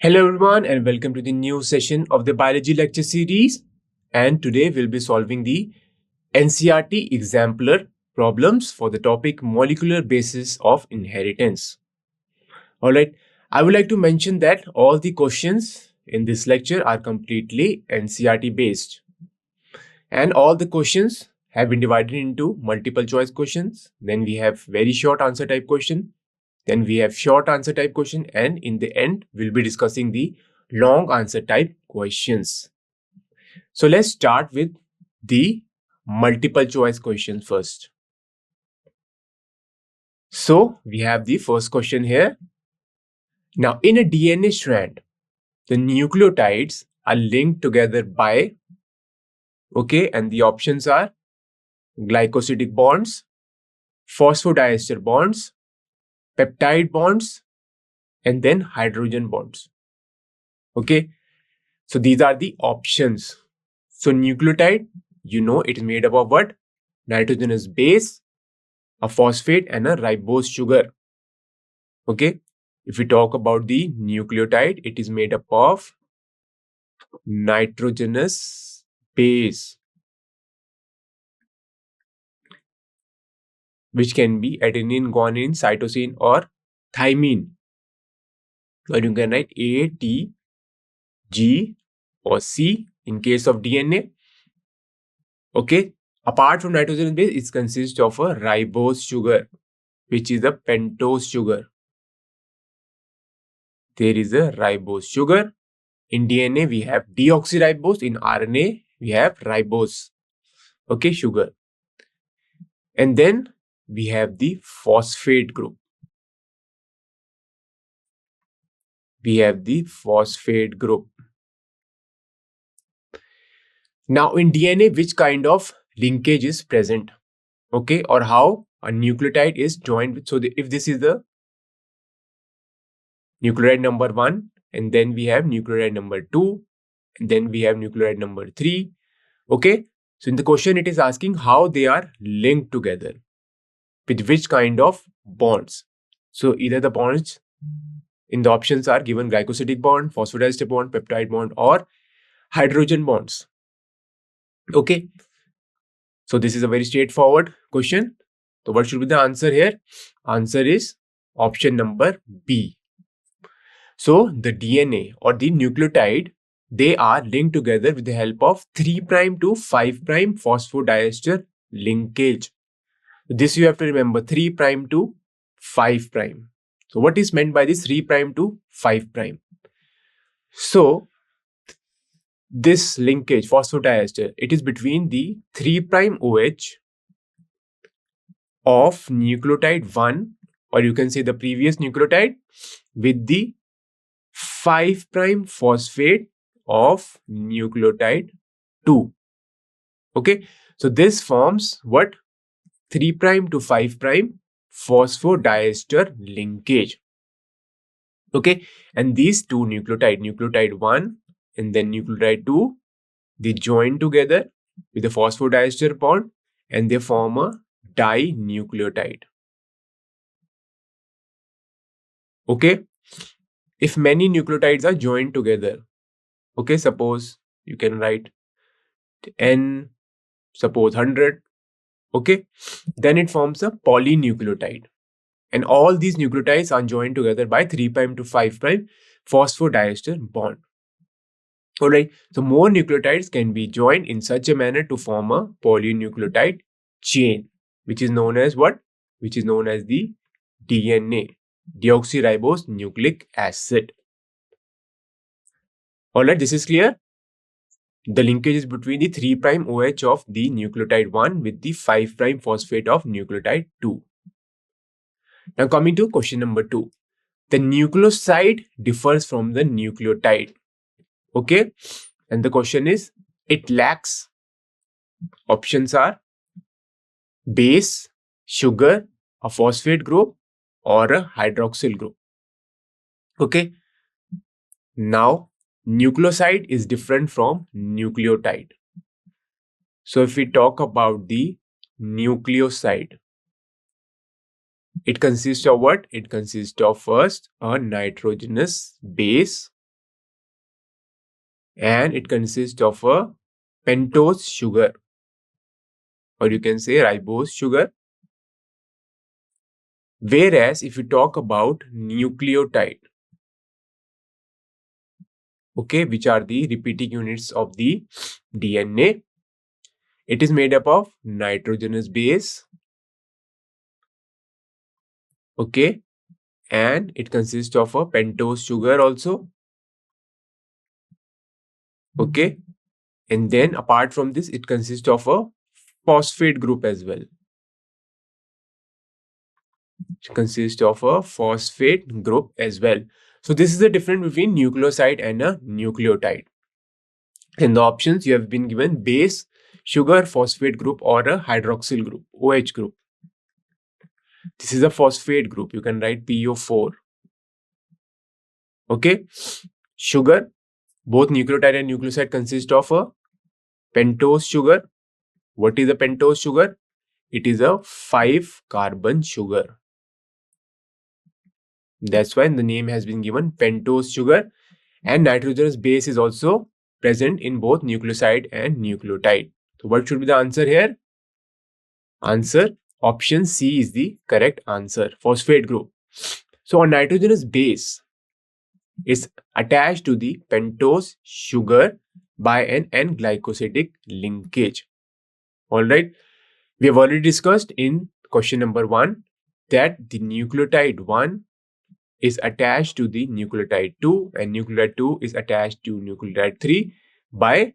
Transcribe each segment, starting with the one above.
Hello everyone and welcome to the new session of the biology lecture series, and today we'll be solving the NCERT Exemplar problems for the topic molecular basis of inheritance. Alright, I would like to mention that all the questions in this lecture are completely NCERT based, and all the questions have been divided into multiple choice questions. Then we have very short answer type question. Then we have short answer type question, and in the end, we'll be discussing the long answer type questions. So let's start with the multiple choice questions first. So we have the first question here. Now in a DNA strand, the nucleotides are linked together by, and the options are glycosidic bonds, phosphodiester bonds, peptide bonds, and then hydrogen bonds. So these are the options. So nucleotide, it is made up of what? Nitrogenous base, a phosphate, and a ribose sugar. If we talk about the nucleotide, it is made up of nitrogenous base, which can be adenine, guanine, cytosine, or thymine. Or you can write A, T, G, or C in case of DNA. Apart from nitrogenous base, it consists of a ribose sugar, which is a pentose sugar. There is a ribose sugar. In DNA, we have deoxyribose. In RNA, we have ribose, sugar. And then we have the phosphate group. Now in DNA, which kind of linkage is present? Or how a nucleotide is joined with. So if this is the nucleotide number 1, and then we have nucleotide number 2, and then we have nucleotide number 3. So in the question, it is asking how they are linked together, with which kind of bonds. So either the bonds in the options are given glycosidic bond, phosphodiester bond, peptide bond, or hydrogen bonds. So this is a very straightforward question. So what should be the answer here? Answer is option number B. So the DNA or the nucleotide, they are linked together with the help of 3' to 5' phosphodiester linkage. This you have to remember, 3' to 5'. So what is meant by this 3' to 5'? So this linkage, phosphodiester, it is between the 3' OH of nucleotide 1, or you can say the previous nucleotide, with the 5' phosphate of nucleotide 2. So this forms what? 3' to 5' phosphodiester linkage. And these two nucleotide 1 and then nucleotide 2, they join together with the phosphodiester bond and they form a dinucleotide. If many nucleotides are joined together, suppose you can write N, suppose 100, then it forms a polynucleotide. And all these nucleotides are joined together by 3' to 5' phosphodiester bond. Alright, so more nucleotides can be joined in such a manner to form a polynucleotide chain, which is known as what? Which is known as the DNA, deoxyribose nucleic acid. Alright, this is clear? The linkage is between the 3' OH of the nucleotide 1 with the 5' phosphate of nucleotide 2. Now coming to question number 2. The nucleoside differs from the nucleotide. And the question is, it lacks. Options are base, sugar, a phosphate group, or a hydroxyl group. Now nucleoside is different from nucleotide. So if we talk about the nucleoside, it consists of what? It consists of first a nitrogenous base, and it consists of a pentose sugar, or you can say ribose sugar. Whereas if you talk about nucleotide, okay, which are the repeating units of the DNA, it is made up of nitrogenous base, okay, and it consists of a pentose sugar also, okay, and then apart from this, it consists of a phosphate group as well. It consists of a phosphate group as well. So this is the difference between nucleoside and a nucleotide. In the options, you have been given base, sugar, phosphate group, or a hydroxyl group, OH group. This is a phosphate group. You can write PO4. Okay. Sugar, both nucleotide and nucleoside consist of a pentose sugar. What is a pentose sugar? It is a 5-carbon sugar. That's why the name has been given pentose sugar. And nitrogenous base is also present in both nucleoside and nucleotide. So what should be the answer here? Answer option C is the correct answer, phosphate group. So a nitrogenous base is attached to the pentose sugar by an N-glycosidic linkage. Alright, we have already discussed in question number 1 that the nucleotide 1 is attached to the nucleotide 2 and nucleotide 2 is attached to nucleotide 3 by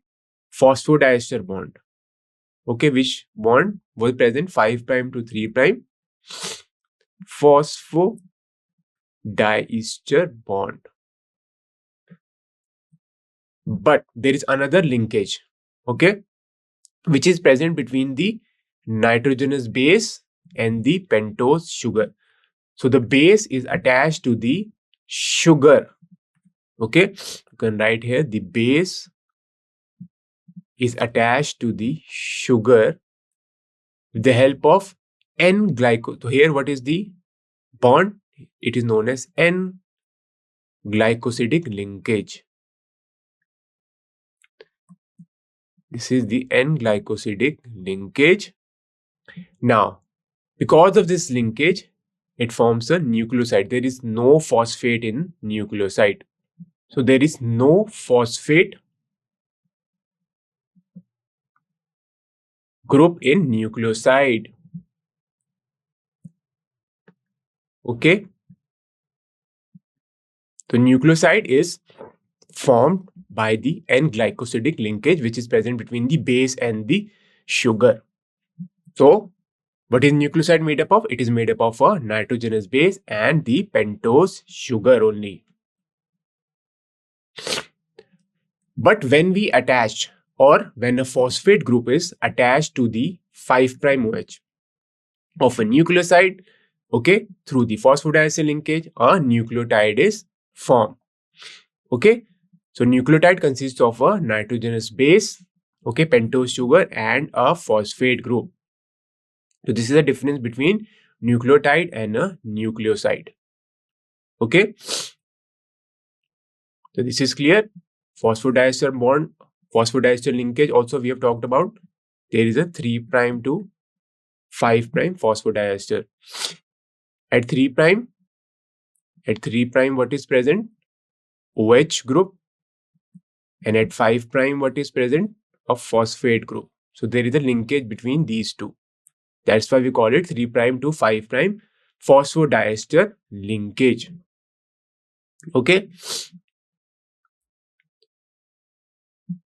phosphodiester bond. Okay, which bond was present? 5' to 3'. Phosphodiester bond. But there is another linkage, okay, which is present between the nitrogenous base and the pentose sugar. So the base is attached to the sugar. Okay, you can write here the base is attached to the sugar with the help of N-glycosidic. So here what is the bond? It is known as N-glycosidic linkage. This is the N-glycosidic linkage. Now, because of this linkage, it forms a nucleoside. There is no phosphate in nucleoside. So there is no phosphate group in nucleoside. Okay. So nucleoside is formed by the N-glycosidic linkage, which is present between the base and the sugar. So what is nucleoside made up of? It is made up of a nitrogenous base and the pentose sugar only. But when we attach, or when a phosphate group is attached to the 5' OH of a nucleoside, okay, through the phosphodiester linkage, a nucleotide is formed. Okay, so nucleotide consists of a nitrogenous base, okay, pentose sugar, and a phosphate group. So this is the difference between nucleotide and a nucleoside. Okay, so this is clear. Phosphodiester bond, phosphodiester linkage also we have talked about. There is a 3' to 5' phosphodiester. At 3', what is present? OH group. And at 5', what is present? A phosphate group. So there is a linkage between these two. That's why we call it 3' to 5' phosphodiester linkage. Okay.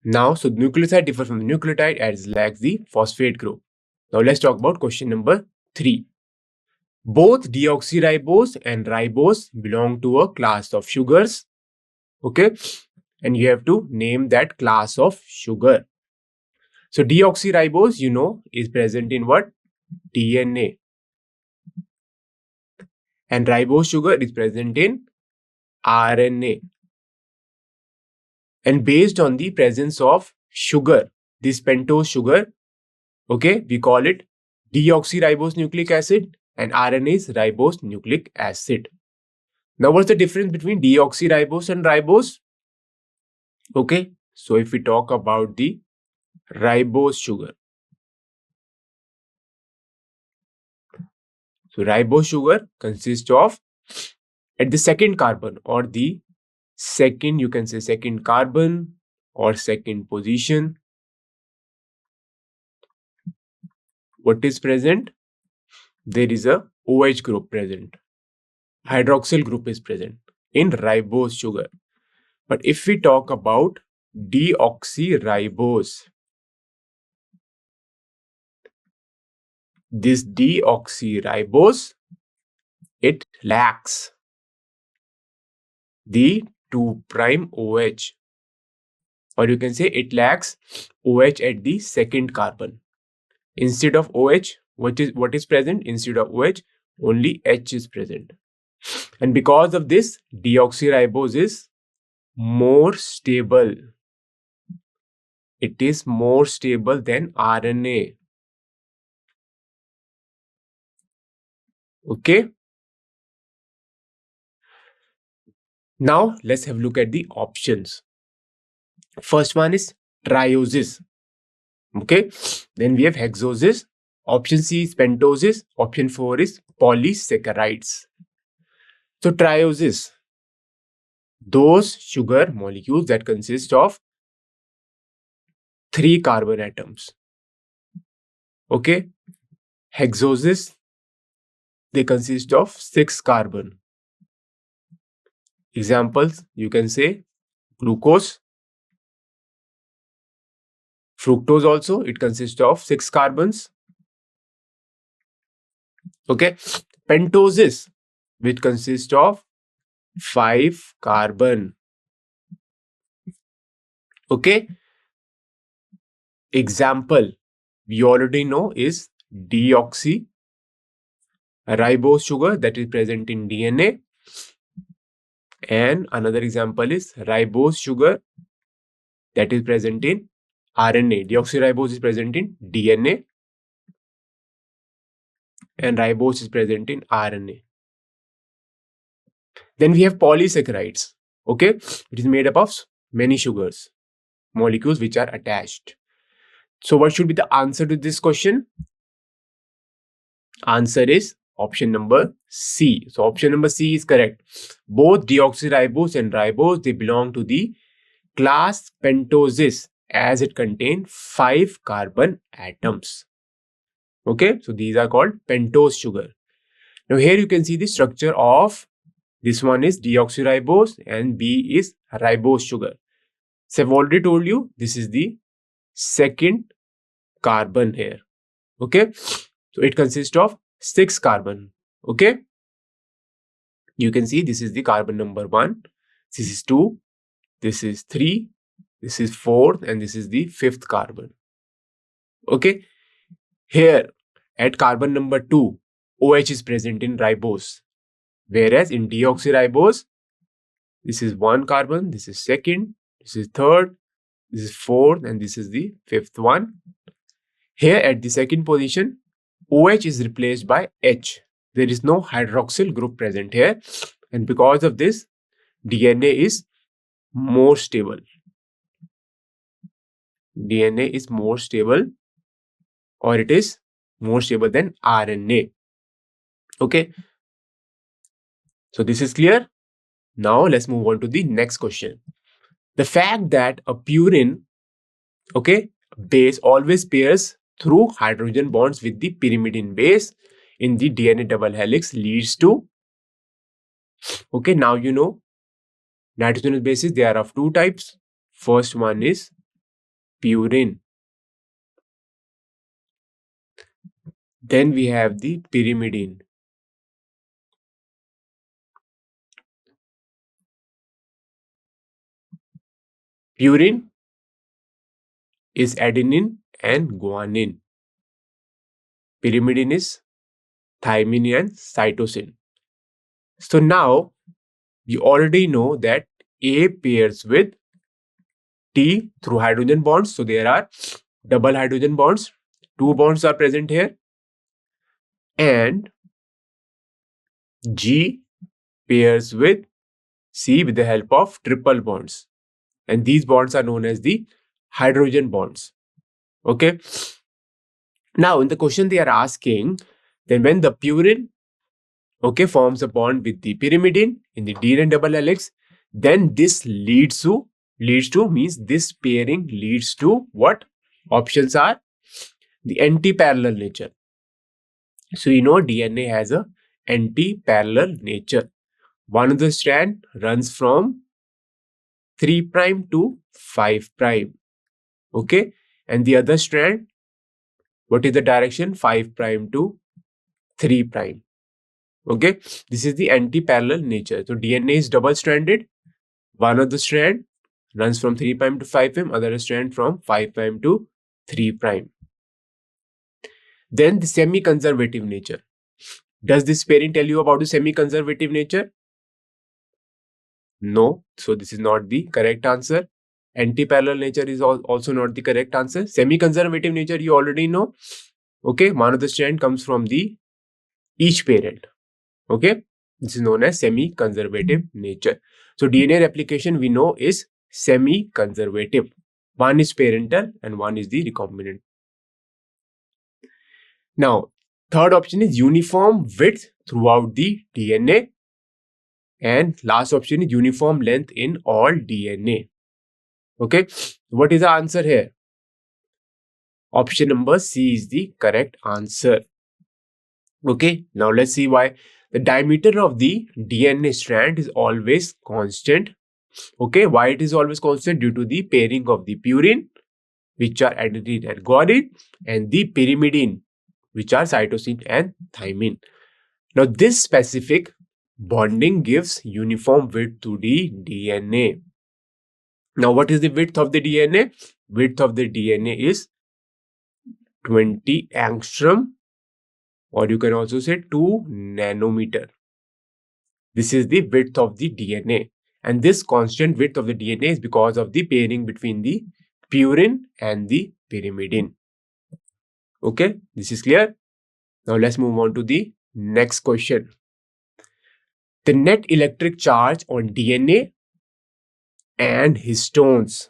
Now, so nucleoside differs from the nucleotide as lacks the phosphate group. Now let's talk about question number 3. Both deoxyribose and ribose belong to a class of sugars. Okay. And you have to name that class of sugar. So deoxyribose, you know, is present in what? DNA. And ribose sugar is present in RNA. And based on the presence of sugar, this pentose sugar, okay, we call it deoxyribose nucleic acid, and RNA is ribose nucleic acid. Now, what's the difference between deoxyribose and ribose? Okay, So if we talk about the ribose sugar, so ribose sugar consists of at the second carbon or the second, you can say second carbon or second position. What is present? There is a OH group present. Hydroxyl group is present in ribose sugar. But if we talk about deoxyribose, this deoxyribose, it lacks the 2' OH, or you can say it lacks OH at the second carbon. Instead of OH, what is present? Instead of OH, only H is present. And because of this, deoxyribose is more stable. It is more stable than RNA. Okay. Now let's have a look at the options. First one is triosis. Okay. Then we have hexosis. Option C is pentosis. Option 4 is polysaccharides. So triosis, those sugar molecules that consist of 3 carbon atoms. Okay. Hexosis, they consist of 6 carbon. Examples, you can say glucose. Fructose also, it consists of 6 carbons. Okay. Pentosis, which consists of 5 carbon. Okay. Example, we already know is deoxyribose sugar that is present in DNA. And another example is ribose sugar that is present in RNA. Deoxyribose is present in DNA and ribose is present in RNA. Then we have polysaccharides. Okay, it is made up of many sugars, molecules which are attached. So what should be the answer to this question? Answer is option number C. So option number C is correct. Both deoxyribose and ribose, they belong to the class pentosis as it contains 5 carbon atoms. Okay, so these are called pentose sugar. Now here you can see the structure of this one is deoxyribose and B is ribose sugar. So I've already told you this is the second carbon here. Okay, so it consists of 6 carbon. Okay, you can see this is the carbon number 1, this is 2, this is 3, this is 4th, and this is the 5th carbon. Okay, here at carbon number 2, OH is present in ribose, whereas in deoxyribose, this is 1 carbon, this is 2nd, this is 3rd, this is 4th, and this is the 5th one. Here at the second position, OH is replaced by H. There is no hydroxyl group present here, and because of this, DNA is more stable. DNA is more stable, or it is more stable than RNA. Okay. So this is clear. Now let's move on to the next question. The fact that a purine, okay, base always pairs through hydrogen bonds with the pyrimidine base in the DNA double helix leads to, okay, now you know nitrogenous bases, they are of 2 types. First one is purine. Then we have the pyrimidine. Purine is adenine and guanine. Pyrimidine is thymine and cytosine. So now we already know that A pairs with T through hydrogen bonds. So there are double hydrogen bonds. 2 bonds are present here. And G pairs with C with the help of triple bonds. And these bonds are known as the hydrogen bonds. Okay. Now, in the question they are asking, then when the purine, okay, forms a bond with the pyrimidine in the DNA double helix, then this leads to means this pairing leads to what? Options are the anti-parallel nature. So you know DNA has a anti-parallel nature. One of the strand runs from 3' to 5'. Okay. And the other strand, what is the direction? 5' to 3'. Okay. This is the anti-parallel nature. So DNA is double-stranded. One of the strand runs from 3' to 5', other strand from 5' to 3'. Then the semi-conservative nature. Does this pairing tell you about the semi-conservative nature? No. So this is not the correct answer. Anti-parallel nature is also not the correct answer. Semi-conservative nature you already know. Okay. One of the strand comes from the each parent. Okay. This is known as semi-conservative nature. So DNA replication we know is semi-conservative. One is parental and one is the recombinant. Now, third option is uniform width throughout the DNA. And last option is uniform length in all DNA. Okay. What is the answer here? Option number C is the correct answer. Okay. Now, let's see why. The diameter of the DNA strand is always constant. Okay. Why it is always constant? Due to the pairing of the purine, which are adenine and guanine, and the pyrimidine, which are cytosine and thymine. Now, this specific bonding gives uniform width to the DNA. Now, what is the width of the DNA? Width of the DNA is 20 angstrom, or you can also say 2 nanometer. This is the width of the DNA. And this constant width of the DNA is because of the pairing between the purine and the pyrimidine. Okay, this is clear. Now, let's move on to the next question. The net electric charge on DNA and histones,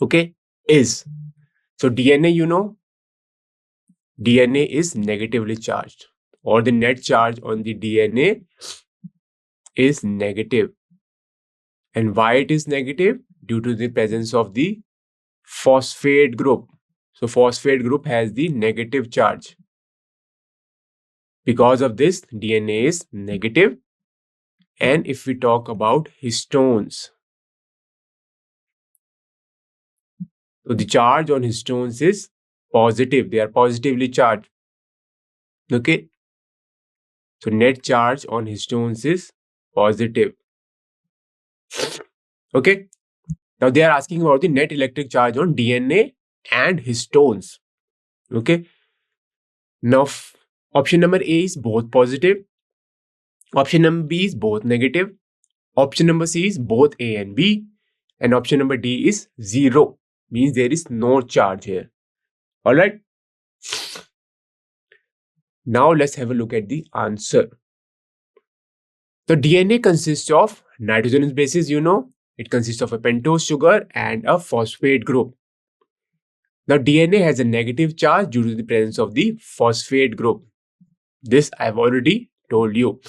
okay, is, so DNA, you know, DNA is negatively charged, or the net charge on the DNA is negative. And why it is negative? Due to the presence of the phosphate group. So phosphate group has the negative charge. Because of this, DNA is negative. And if we talk about histones, so the charge on histones is positive. They are positively charged. Okay. So net charge on histones is positive. Okay. Now they are asking about the net electric charge on DNA and histones. Okay. Now option number A is both positive. Option number B is both negative. Option number C is both A and B. And option number D is 0. Means there is no charge here. Alright. Now let's have a look at the answer. The DNA consists of nitrogenous bases, you know. It consists of a pentose sugar and a phosphate group. Now DNA has a negative charge due to the presence of the phosphate group. This I've already told you.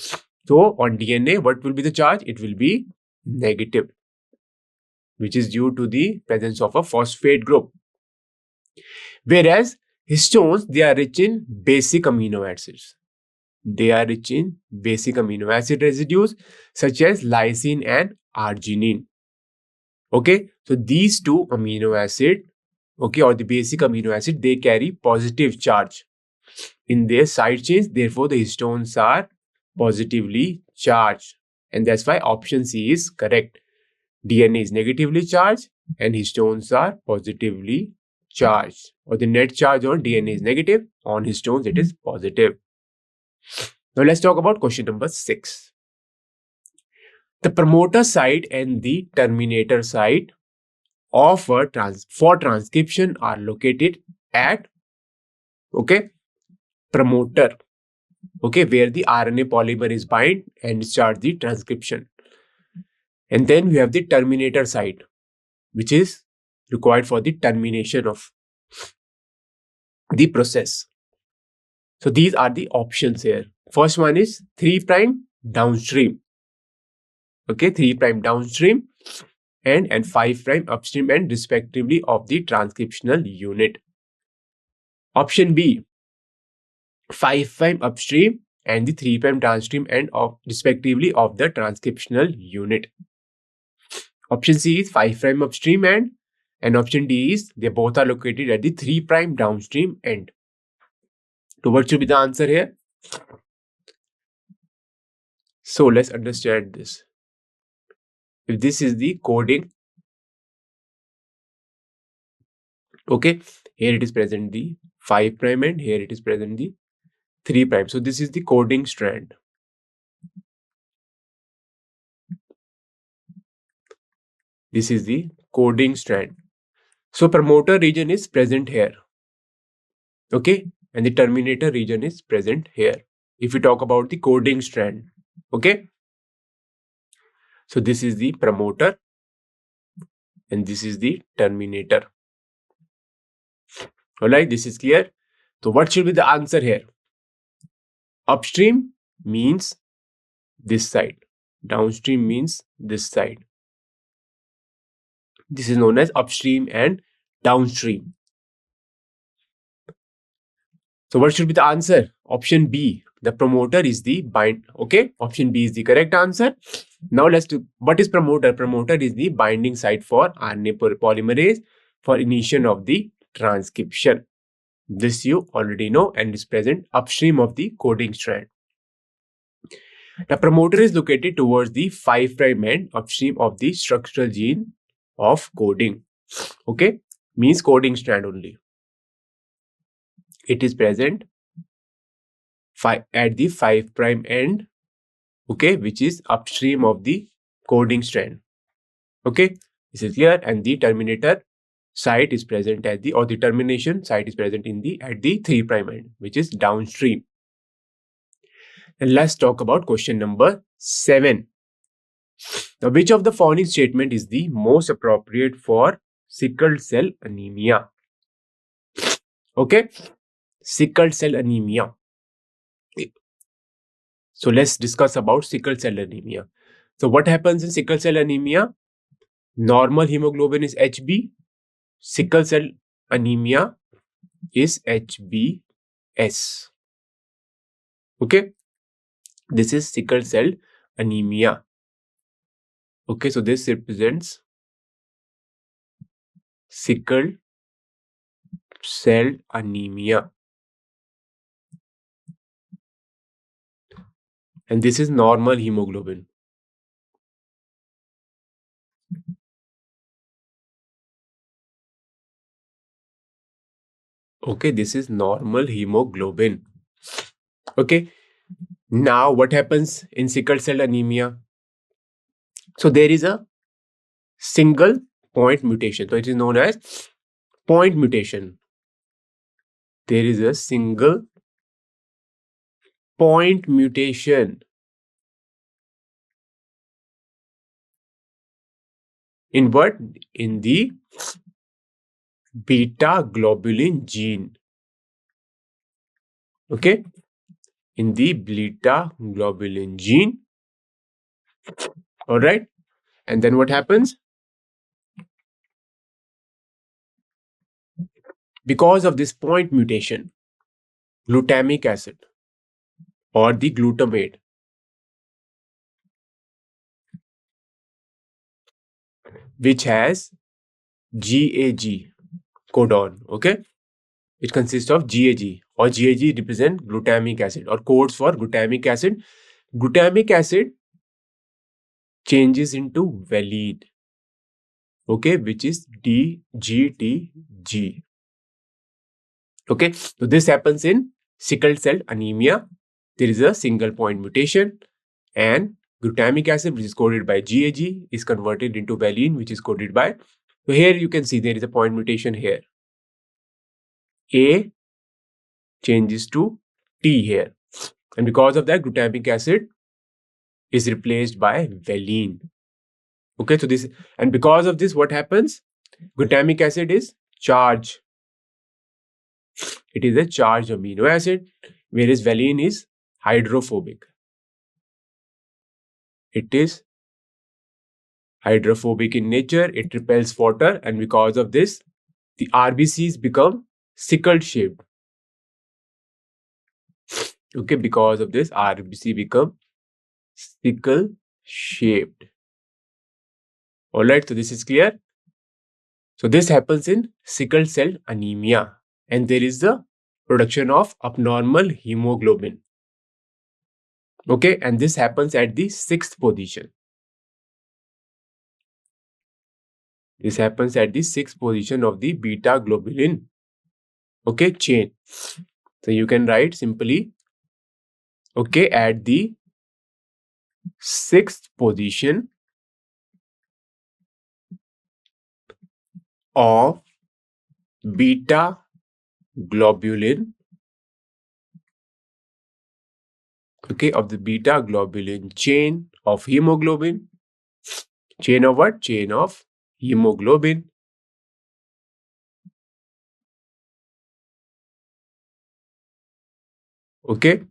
So on DNA, what will be the charge? It will be negative, which is due to the presence of a phosphate group. Whereas histones, they are rich in basic amino acids. They are rich in basic amino acid residues such as lysine and arginine. Okay, so these two amino acid, okay, or the basic amino acid, they carry positive charge in their side chains. Therefore, the histones are positively charged, and that's why option C is correct. DNA is negatively charged and histones are positively charged, or the net charge on DNA is negative, on histones it is positive. Now let's talk about question number 6. The promoter site and the terminator site of a for transcription are located at, okay, promoter, okay, where the RNA polymer is bind and starts the transcription. And then we have the terminator site, which is required for the termination of the process. So these are the options here. First one is 3' downstream. Okay, 3' downstream and 5' upstream and respectively of the transcriptional unit. Option B, 5' upstream and the 3' downstream and of respectively of the transcriptional unit. Option C is 5' upstream and option D is they both are located at the 3' downstream end. So what should be the answer here? So let's understand this. If this is the coding, okay, here it is present the 5' and here it is present the 3'. So this is the coding strand. This is the coding strand. So promoter region is present here. Okay, and the terminator region is present here. If we talk about the coding strand, okay. So this is the promoter and this is the terminator. Alright, this is clear. So what should be the answer here? Upstream means this side. Downstream means this side. This is known as upstream and downstream. So what should be the answer? Option B. The promoter is the bind. Okay, option B is the correct answer. Now let's do what is promoter? Promoter is the binding site for RNA polymerase for initiation of the transcription. This you already know and is present upstream of the coding strand. The promoter is located towards the 5' end upstream of the structural gene of coding. Okay, means coding strand only. It is present at the 5' end, okay, which is upstream of the coding strand. Okay, this is clear. And the terminator site is present at the, or the termination site is present in the at the 3' end, which is downstream. And let's talk about question number 7. Now, which of the following statement is the most appropriate for sickle cell anemia? Okay, sickle cell anemia. So let's discuss about sickle cell anemia. So what happens in sickle cell anemia? Normal hemoglobin is HB. Sickle cell anemia is HBS. Okay, this is sickle cell anemia. Okay, so this represents sickle cell anemia. And this is normal hemoglobin. Okay, this is normal hemoglobin. Okay, now what happens in sickle cell anemia? So there is a single point mutation. So it is known as point mutation. There is a single point mutation in what? In the beta globulin gene. Okay, in the beta globulin gene. All right, and then what happens? Because of this point mutation, glutamic acid or the glutamate, which has GAG codon, okay, it consists of GAG, or GAG represent glutamic acid or codes for glutamic acid. Glutamic acid changes into valine, okay, which is DGTG. Okay, so this happens in sickle cell anemia. There is a single point mutation and glutamic acid, which is coded by GAG, is converted into valine, which is coded by. So here you can see there is a point mutation here. A changes to T here. And because of that, glutamic acid is replaced by valine. Okay, so this, and because of this, what happens? Glutamic acid is charged. It is a charged amino acid, whereas valine is hydrophobic. It is hydrophobic in nature, it repels water, and because of this, the RBCs become sickle shaped. Okay, because of this, RBC become sickle shaped. All right, so this is clear. So this happens in sickle cell anemia, and there is the production of abnormal hemoglobin. Okay, and this happens at the 6th position. This happens at the 6th position of the beta globulin, okay, chain. So you can write simply, okay, at the 6th position of beta globulin, okay, of the beta globulin chain of hemoglobin. Chain of what? Chain of hemoglobin. Okay,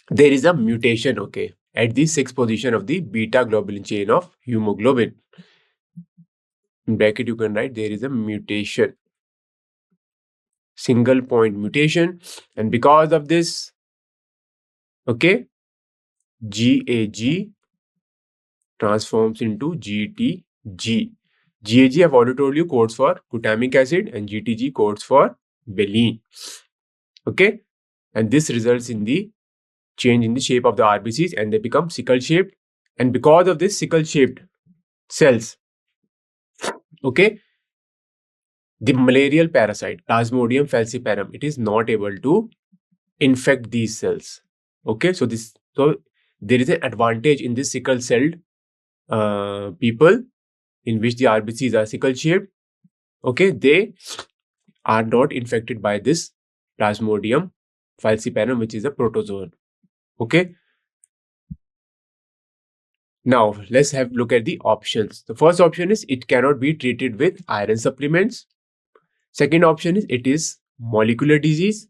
there is a mutation, okay, at the 6th position of the beta globulin chain of hemoglobin. In bracket you can write there is a mutation, single point mutation, and because of this, okay, GAG transforms into GTG. GAG, I've already told you, codes for glutamic acid, and GTG codes for valine. Okay, and this results in the change in the shape of the RBCs, and they become sickle shaped. And because of this sickle shaped cells, okay, the malarial parasite Plasmodium falciparum, it is not able to infect these cells. Okay, so there is an advantage in this sickle celled people in which the RBCs are sickle shaped. Okay, they are not infected by this Plasmodium falciparum, which is a protozoan. Okay, now let's have a look at the options. The first option is it cannot be treated with iron supplements. Second option is it is molecular disease.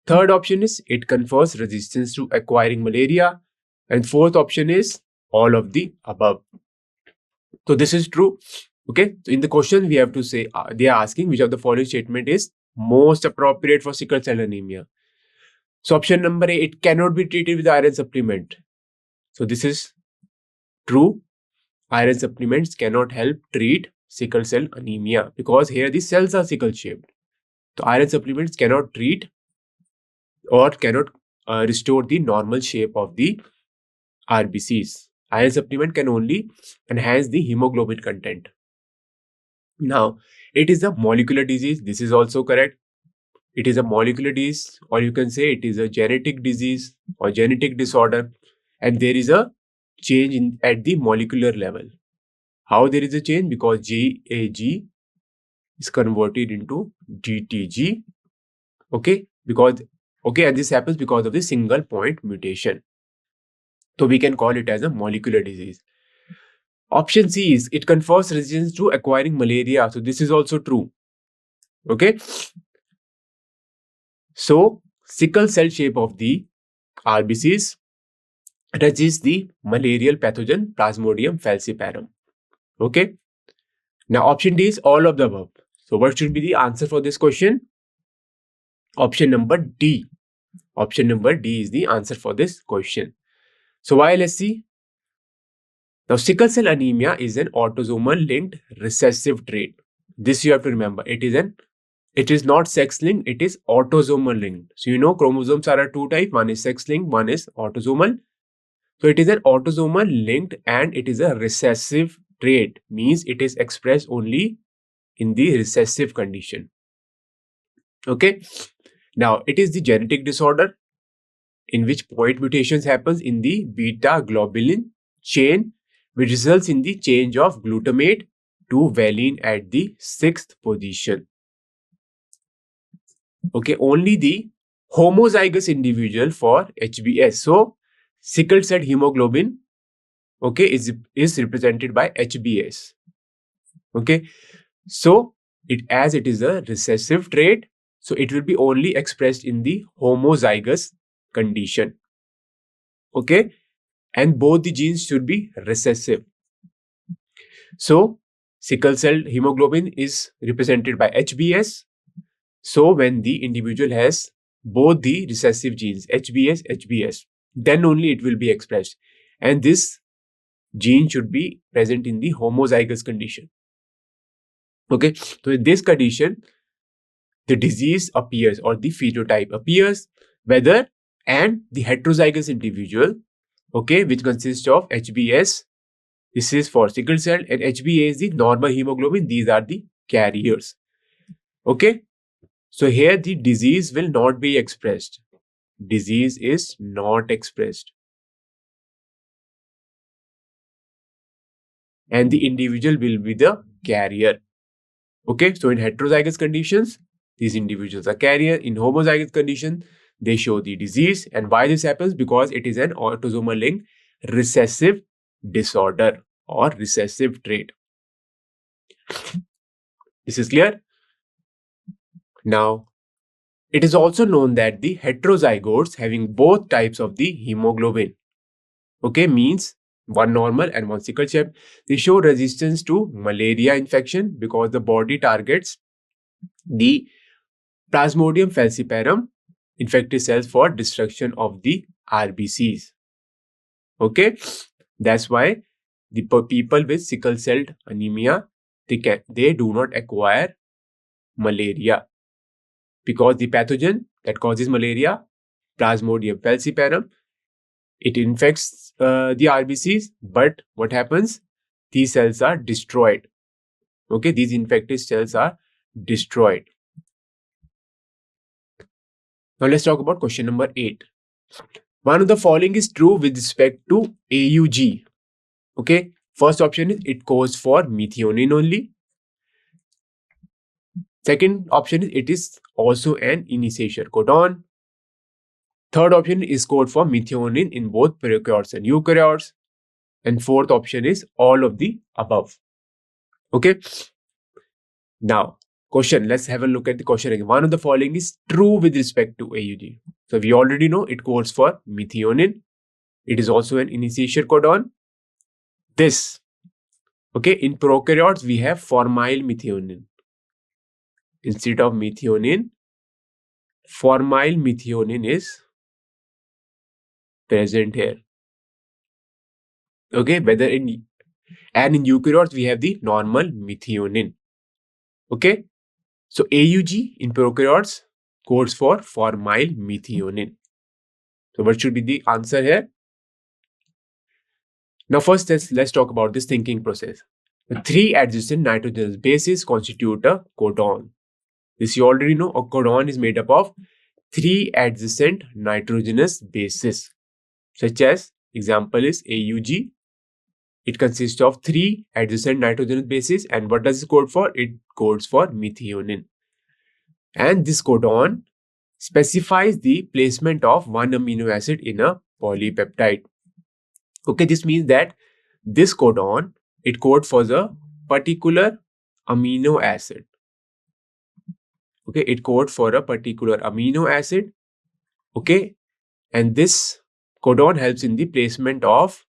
Third option is it confers resistance to acquiring malaria. And fourth option is all of the above. So this is true. Okay, so in the question we have to say, they are asking which of the following statement is most appropriate for sickle cell anemia. So option number A, it cannot be treated with iron supplement. So this is true. Iron supplements cannot help treat sickle cell anemia because here the cells are sickle shaped. So iron supplements cannot treat or cannot restore the normal shape of the RBCs. Iron supplement can only enhance the hemoglobin content. Now, it is a molecular disease. This is also correct. It is a molecular disease, or you can say it is a genetic disease or genetic disorder, and there is a change at the molecular level. How there is a change? Because GAG is converted into GTG. Okay, and this happens because of the single point mutation. So we can call it as a molecular disease. Option C is it confers resistance to acquiring malaria. So this is also true. Okay. So sickle cell shape of the RBCs resists the malarial pathogen Plasmodium falciparum. Okay. Now option D is all of the above. So what should be the answer for this question? Option number D. Option number D is the answer for this question. So why? Let's see. Now, sickle cell anemia is an autosomal linked recessive trait. This you have to remember. It is not sex linked, it is autosomal linked. So you know chromosomes are two types. One is sex linked, one is autosomal. So it is an autosomal linked and it is a recessive trait. Means it is expressed only in the recessive condition. Okay. Now it is the genetic disorder in which point mutations happens in the beta globulin chain, which results in the change of glutamate to valine at the 6th position. Okay, only the homozygous individual for HBS. So, sickle cell hemoglobin okay, is represented by HBS. Okay, so as it is a recessive trait, so it will be only expressed in the homozygous condition. Okay, and both the genes should be recessive. So sickle cell hemoglobin is represented by HBS. So when the individual has both the recessive genes, HBS, then only it will be expressed. And this gene should be present in the homozygous condition. Okay, so in this condition, the disease appears or the phenotype appears, whether and the heterozygous individual, okay, which consists of HBS, this is for sickle cell, and HbA is the normal hemoglobin, these are the carriers. Okay, so here the disease will not be expressed. Disease is not expressed. And the individual will be the carrier. Okay, so in heterozygous conditions, these individuals are carrier. In homozygous condition, they show the disease. And why this happens? Because it is an autosomal linked recessive disorder or recessive trait. This is clear? Now, it is also known that the heterozygotes having both types of the hemoglobin, okay, means one normal and one sickle cell, they show resistance to malaria infection because the body targets the Plasmodium falciparum infected cells for destruction of the RBCs. Okay, that's why the people with sickle cell anemia, they do not acquire malaria because the pathogen that causes malaria, Plasmodium falciparum, it infects the RBCs, but what happens? These cells are destroyed. Okay, these infected cells are destroyed. Now let's talk about question number 8. One of the following is true with respect to AUG. Okay, first option is it codes for methionine only. Second option is it is also an initiation codon. Third option is code for methionine in both prokaryotes and eukaryotes. And fourth option is all of the above. Okay. Now, question. Let's have a look at the question again. One of the following is true with respect to AUG. So we already know it codes for methionine. It is also an initiation codon. This. Okay. In prokaryotes, we have formyl methionine. Instead of methionine, formyl methionine is present here. Okay, whether in eukaryotes we have the normal methionine. Okay, so AUG in prokaryotes codes for formyl methionine. So what should be the answer here? Now first let's talk about this thinking process. The 3 adjacent nitrogenous bases constitute a codon. This you already know. A codon is made up of 3 adjacent nitrogenous bases, such as example is AUG. It consists of 3 adjacent nitrogenous bases, and what does it code for? It codes for methionine. And this codon specifies the placement of one amino acid in a polypeptide. Okay, this means that this codon, it codes for the particular amino acid. Okay, it codes for a particular amino acid. Okay, and this codon helps in the placement of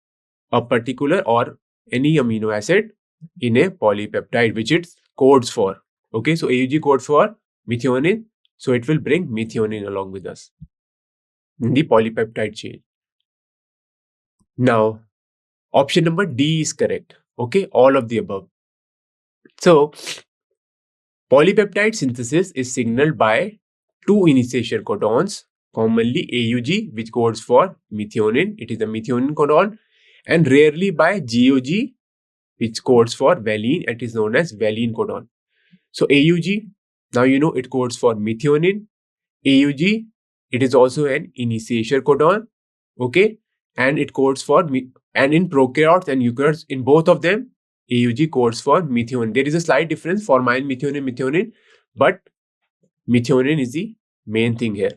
a particular or any amino acid in a polypeptide which it codes for. Okay, so AUG codes for methionine, so it will bring methionine along with us in the polypeptide chain. Now, option number D is correct. Okay, all of the above. So, polypeptide synthesis is signaled by 2 initiation codons, commonly AUG, which codes for methionine. It is a methionine codon, and rarely by GOG, which codes for valine. It is known as valine codon. So AUG, now you know it codes for methionine. AUG, it is also an initiation codon. Okay, and it codes for and in prokaryotes and eukaryotes, in both of them, AUG codes for methionine. There is a slight difference for methionine, but methionine is the main thing here.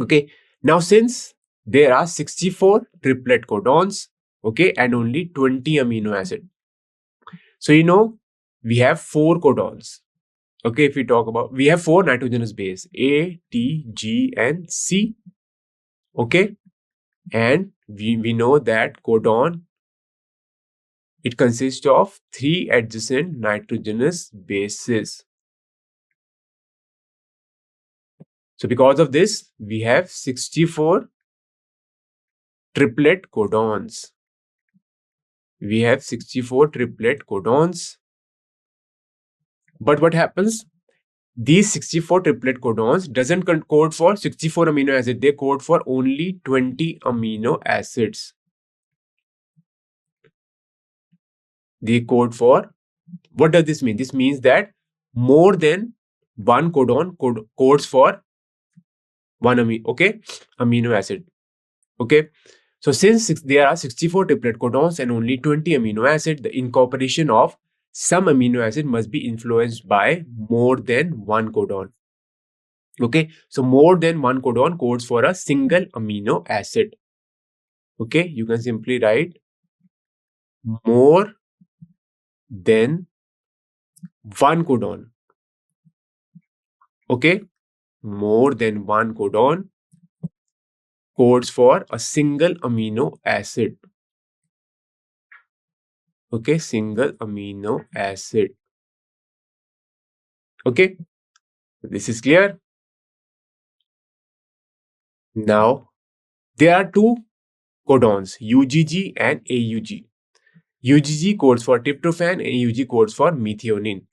Okay, now since there are 64 triplet codons, okay, and only 20 amino acid. So you know we have 4 codons. Okay, if we talk about, we have 4 nitrogenous base, A, T, G, and C. Okay, and we know that codon, it consists of 3 adjacent nitrogenous bases. So because of this, we have 64 triplet codons. We have 64 triplet codons. But what happens? These 64 triplet codons doesn't code for 64 amino acids. They code for only 20 amino acids. They code for, what does this mean? This means that more than one codon codes for one amino acid. Okay. So since there are 64 triplet codons and only 20 amino acid, the incorporation of some amino acid must be influenced by more than one codon. Okay, so more than one codon codes for a single amino acid. Okay, you can simply write more than one codon. Okay, more than one codon codes for a single amino acid. Okay, single amino acid. Okay, this is clear. Now, there are two codons, UGG and AUG. UGG codes for tryptophan and AUG codes for methionine.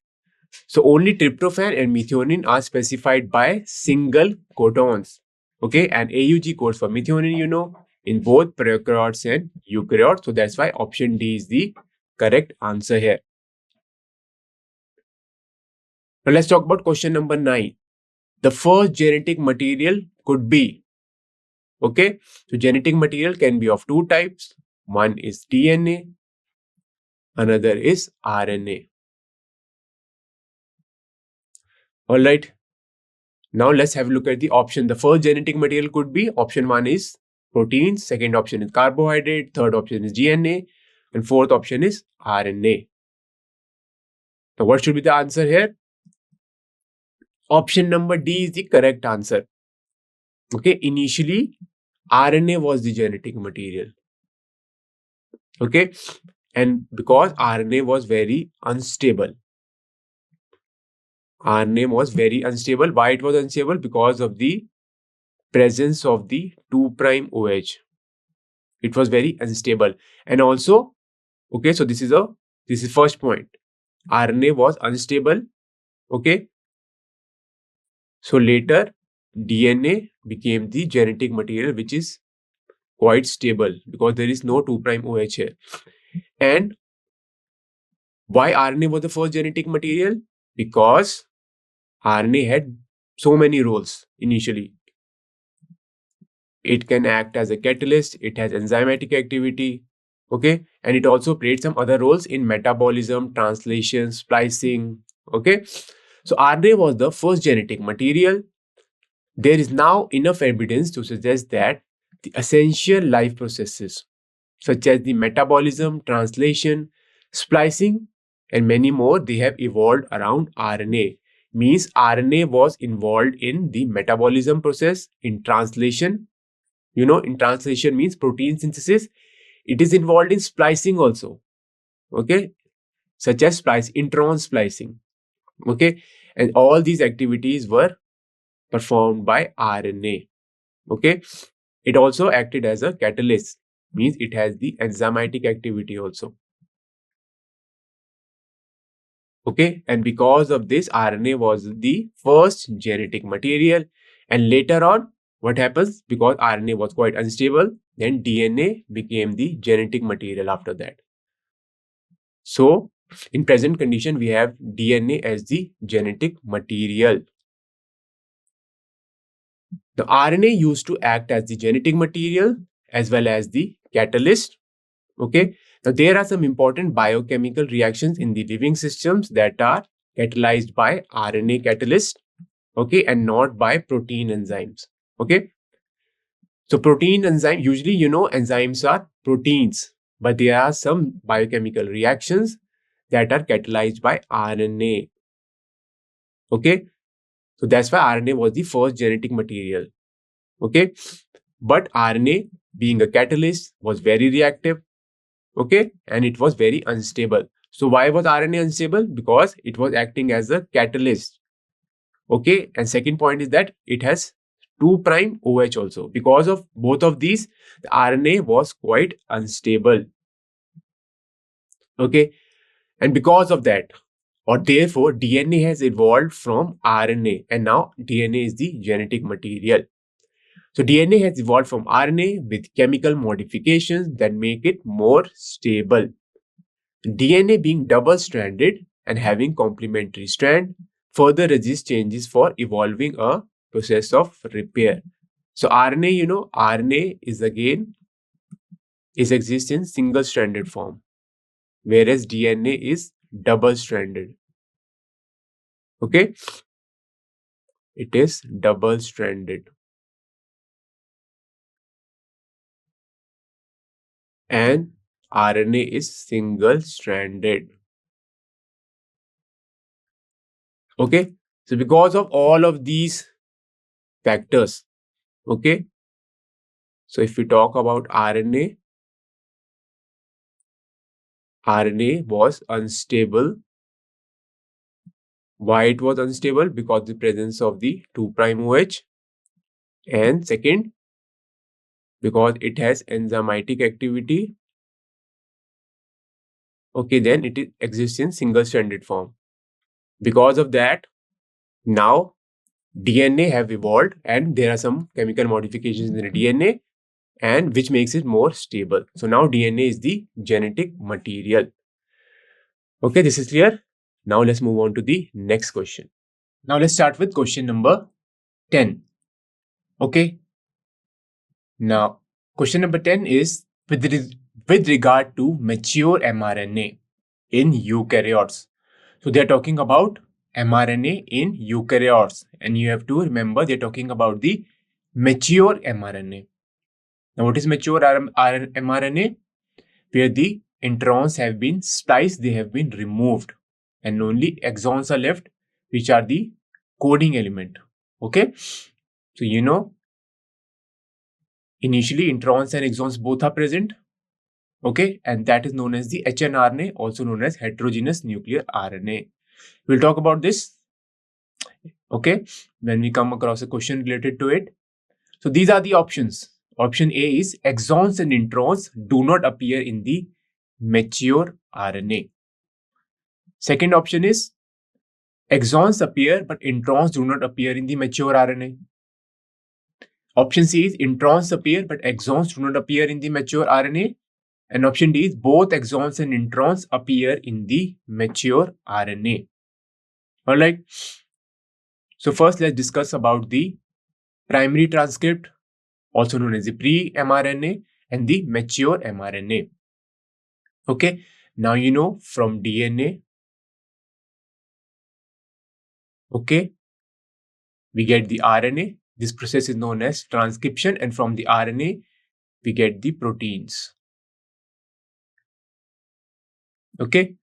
So only tryptophan and methionine are specified by single codons. Okay, and AUG codes for methionine, you know, in both prokaryotes and eukaryotes. So that's why option D is the correct answer here. Now let's talk about question number 9. The first genetic material could be, okay, so genetic material can be of two types. One is DNA, another is RNA. All right. Now let's have a look at the option. The first genetic material could be, option 1 is proteins, second option is carbohydrate, third option is DNA, and fourth option is RNA. Now what should be the answer here? Option number D is the correct answer. Okay, initially RNA was the genetic material. Okay, and because RNA was very unstable. RNA was very unstable. Why it was unstable? Because of the presence of the 2' OH. It was very unstable. And also, okay, so this is first point. RNA was unstable. Okay. So later DNA became the genetic material which is quite stable because there is no 2' OH here. And why RNA was the first genetic material? Because RNA had so many roles initially. It can act as a catalyst, it has enzymatic activity, okay, and it also played some other roles in metabolism, translation, splicing, okay. So RNA was the first genetic material. There is now enough evidence to suggest that the essential life processes such as the metabolism, translation, splicing, and many more, they have evolved around RNA. Means RNA was involved in the metabolism process, in translation. You know, in translation means protein synthesis. It is involved in splicing also. Okay, such as intron splicing. Okay, and all these activities were performed by RNA. Okay, it also acted as a catalyst, means it has the enzymatic activity also. Okay, and because of this, RNA was the first genetic material. And later on, what happens? Because RNA was quite unstable, then DNA became the genetic material after that. So, in present condition, we have DNA as the genetic material. The RNA used to act as the genetic material as well as the catalyst. Okay. Now, there are some important biochemical reactions in the living systems that are catalyzed by RNA catalyst, okay, and not by protein enzymes. Okay. So, protein enzyme, usually, you know, enzymes are proteins, but there are some biochemical reactions that are catalyzed by RNA. Okay, so that's why RNA was the first genetic material. Okay, but RNA, being a catalyst, was very reactive. Okay, and it was very unstable. So why was RNA unstable? Because it was acting as a catalyst. Okay, and second point is that it has 2' OH also. Because of both of these, the RNA was quite unstable. Okay, and because of that, or therefore, DNA has evolved from RNA, and now DNA is the genetic material. So DNA has evolved from RNA with chemical modifications that make it more stable. DNA being double-stranded and having complementary strand further resists changes for evolving a process of repair. So RNA, RNA is exists in single-stranded form, whereas DNA is double-stranded. Okay, it is double-stranded, and RNA is single-stranded. Okay, so because of all of these factors, okay, so if we talk about RNA was unstable. Why it was unstable? Because the presence of the 2' OH, and second, because it has enzymatic activity. Okay, then it exists in single-stranded form. Because of that, now DNA have evolved and there are some chemical modifications in the DNA, and which makes it more stable. So now DNA is the genetic material. Okay, this is clear. Now let's move on to the next question. Now let's start with question number 10. Okay. Now, question number 10 is with regard to mature mRNA in eukaryotes. So they are talking about mRNA in eukaryotes, and you have to remember they're talking about the mature mRNA. Now, what is mature mRNA? Where the introns have been spliced, they have been removed, and only exons are left, which are the coding element. Okay, so initially introns and exons both are present. Okay, and that is known as the hnRNA, also known as heterogeneous nuclear RNA. We'll talk about this, okay, when we come across a question related to it. So these are the options. Option A is exons and introns do not appear in the mature RNA. Second option is exons appear but introns do not appear in the mature RNA. Option C is introns appear but exons do not appear in the mature RNA. And option D is both exons and introns appear in the mature RNA. Alright. So first let's discuss about the primary transcript, also known as the pre-mRNA, and the mature mRNA. Okay. Now from DNA, okay, we get the RNA. This process is known as transcription, and from the RNA, we get the proteins. Okay,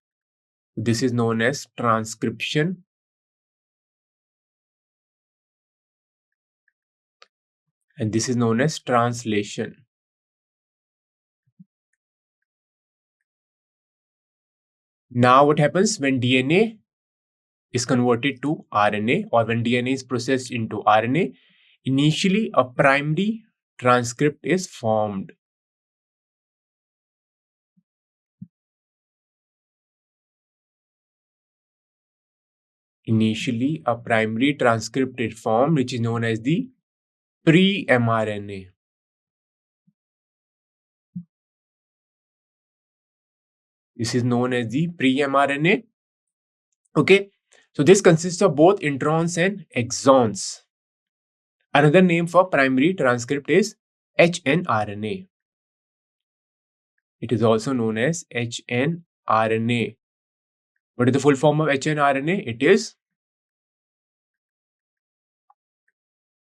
this is known as transcription. And this is known as translation. Now, what happens when DNA is converted to RNA, or when DNA is processed into RNA? Initially, a primary transcript is formed. Initially, a primary transcript is formed, which is known as the pre-mRNA. This is known as the pre-mRNA. Okay, so this consists of both introns and exons. Another name for primary transcript is hnRNA. It is also known as hnRNA. What is the full form of hnRNA? It is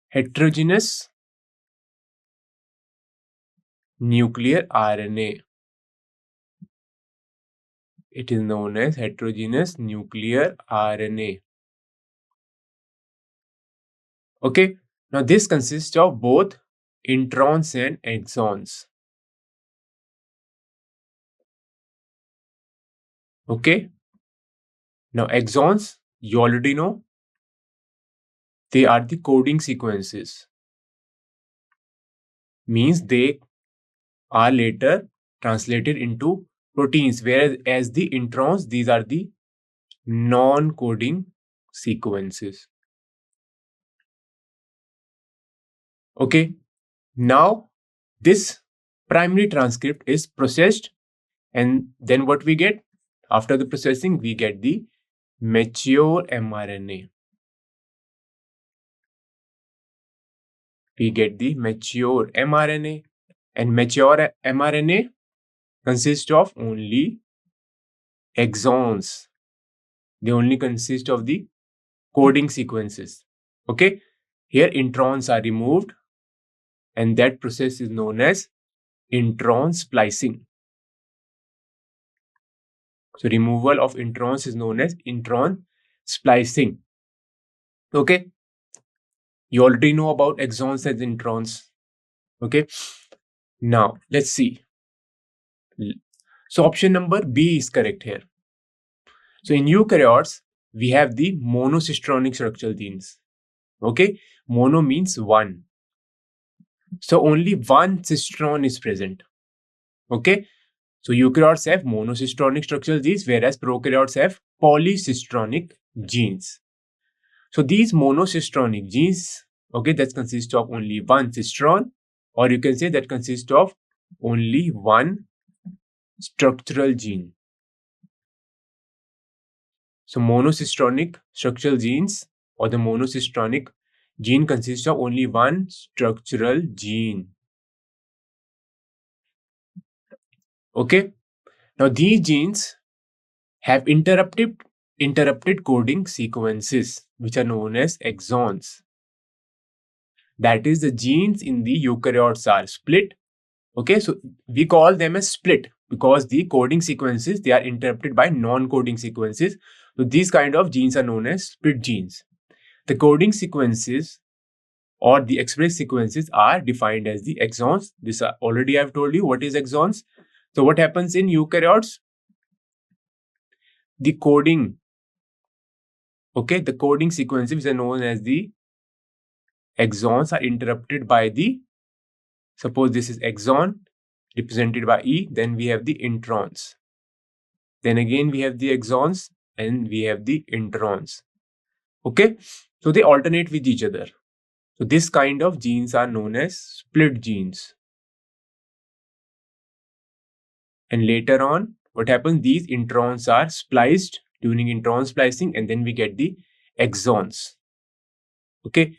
heterogeneous nuclear RNA. It is known as heterogeneous nuclear RNA. Okay, now this consists of both introns and exons. Okay, now exons, you already know, they are the coding sequences. Means they are later translated into proteins, whereas as the introns, these are the non-coding sequences. Okay, now this primary transcript is processed, and then what we get after the processing, we get the mature mRNA. We get the mature mRNA, and mature mRNA consists of only exons. They only consist of the coding sequences. Okay, here introns are removed, and that process is known as intron splicing. So removal of introns is known as intron splicing. Okay, you already know about exons and introns. Okay, now let's see. So option number B is correct here. So in eukaryotes, we have the monocistronic structural genes. Okay, mono means one. So only one cistron is present. Okay, so eukaryotes have monocistronic structural genes, whereas prokaryotes have polycistronic genes. So these monocistronic genes, okay, that consists of only one cistron, or you can say that consists of only one structural gene. So monocistronic structural genes, or the monocistronic gene, consists of only one structural gene. Okay, now these genes have interrupted coding sequences, which are known as exons. That is, the genes in the eukaryotes are split. Okay, so we call them as split because the coding sequences, they are interrupted by non-coding sequences. So these kind of genes are known as split genes. The coding sequences or the express sequences are defined as the exons. This already I've told you what is exons. So what happens in eukaryotes? The coding, okay, the coding sequences which are known as the exons are interrupted by the, suppose this is exon represented by E, then we have the introns. Then again we have the exons and we have the introns. Okay, so they alternate with each other. So this kind of genes are known as split genes. And later on, what happens? These introns are spliced during intron splicing, and then we get the exons. Okay.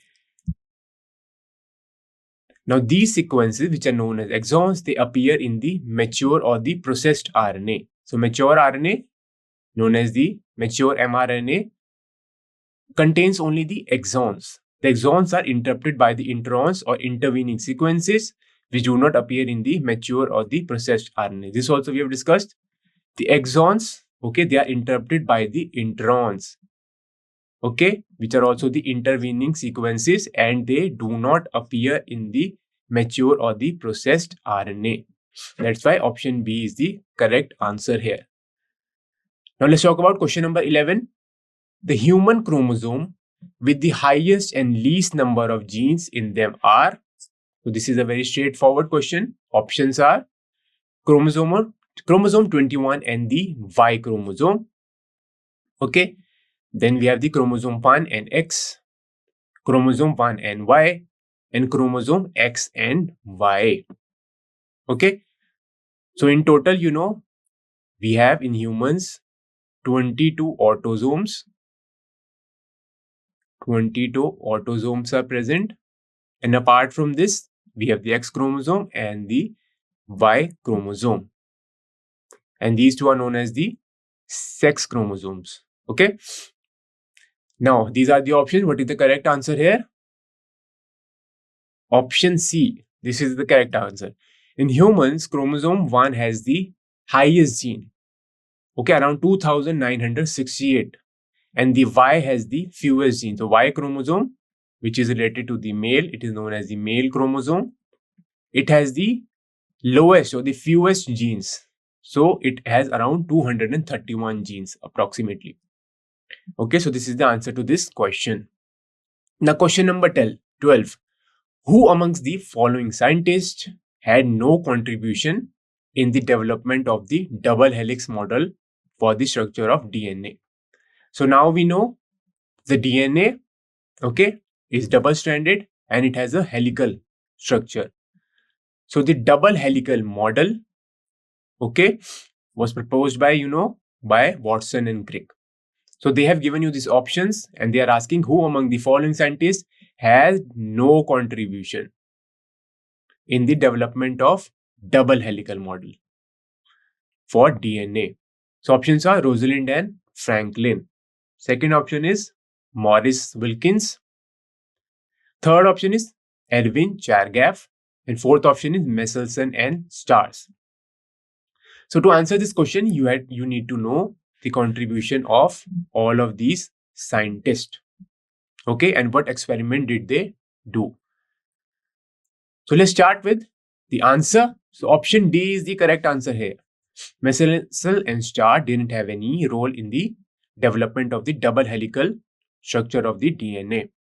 Now these sequences, which are known as exons, they appear in the mature or the processed RNA. So mature RNA, known as the mature mRNA, contains only the exons. The exons are interrupted by the introns or intervening sequences, which do not appear in the mature or the processed RNA. This also we have discussed. The exons, okay, they are interrupted by the introns, okay, which are also the intervening sequences, and they do not appear in the mature or the processed RNA. That's why option B is the correct answer here. Now let's talk about question number 11. The human chromosome with the highest and least number of genes in them are, so this is a very straightforward question. Options are chromosome 21 and the Y chromosome. Okay, then we have the chromosome 1 and X, chromosome 1 and Y, and chromosome X and Y. Okay, so in total, we have in humans 22 autosomes. 22 autosomes are present, and apart from this, we have the X chromosome and the Y chromosome, and these two are known as the sex chromosomes. Okay, now these are the options. What is the correct answer here? Option C. This is the correct answer. In humans, chromosome 1 has the highest gene. Okay, around 2968. And the Y has the fewest genes. So Y chromosome, which is related to the male, it is known as the male chromosome. It has the lowest or the fewest genes. So it has around 231 genes approximately. Okay, so this is the answer to this question. Now question number 12. Who amongst the following scientists had no contribution in the development of the double helix model for the structure of DNA? So now we know the DNA, okay, is double stranded and it has a helical structure. So the double helical model, okay, was proposed by, by Watson and Crick. So they have given you these options and they are asking who among the following scientists has no contribution in the development of double helical model for DNA. So options are Rosalind and Franklin. Second option is Morris Wilkins. Third option is Erwin Chargaff. And fourth option is Messelson and Stars. So to answer this question, you need to know the contribution of all of these scientists. Okay, and what experiment did they do? So let's start with the answer. So option D is the correct answer here. Messel and Starr didn't have any role in the development of the double helical structure of the DNA.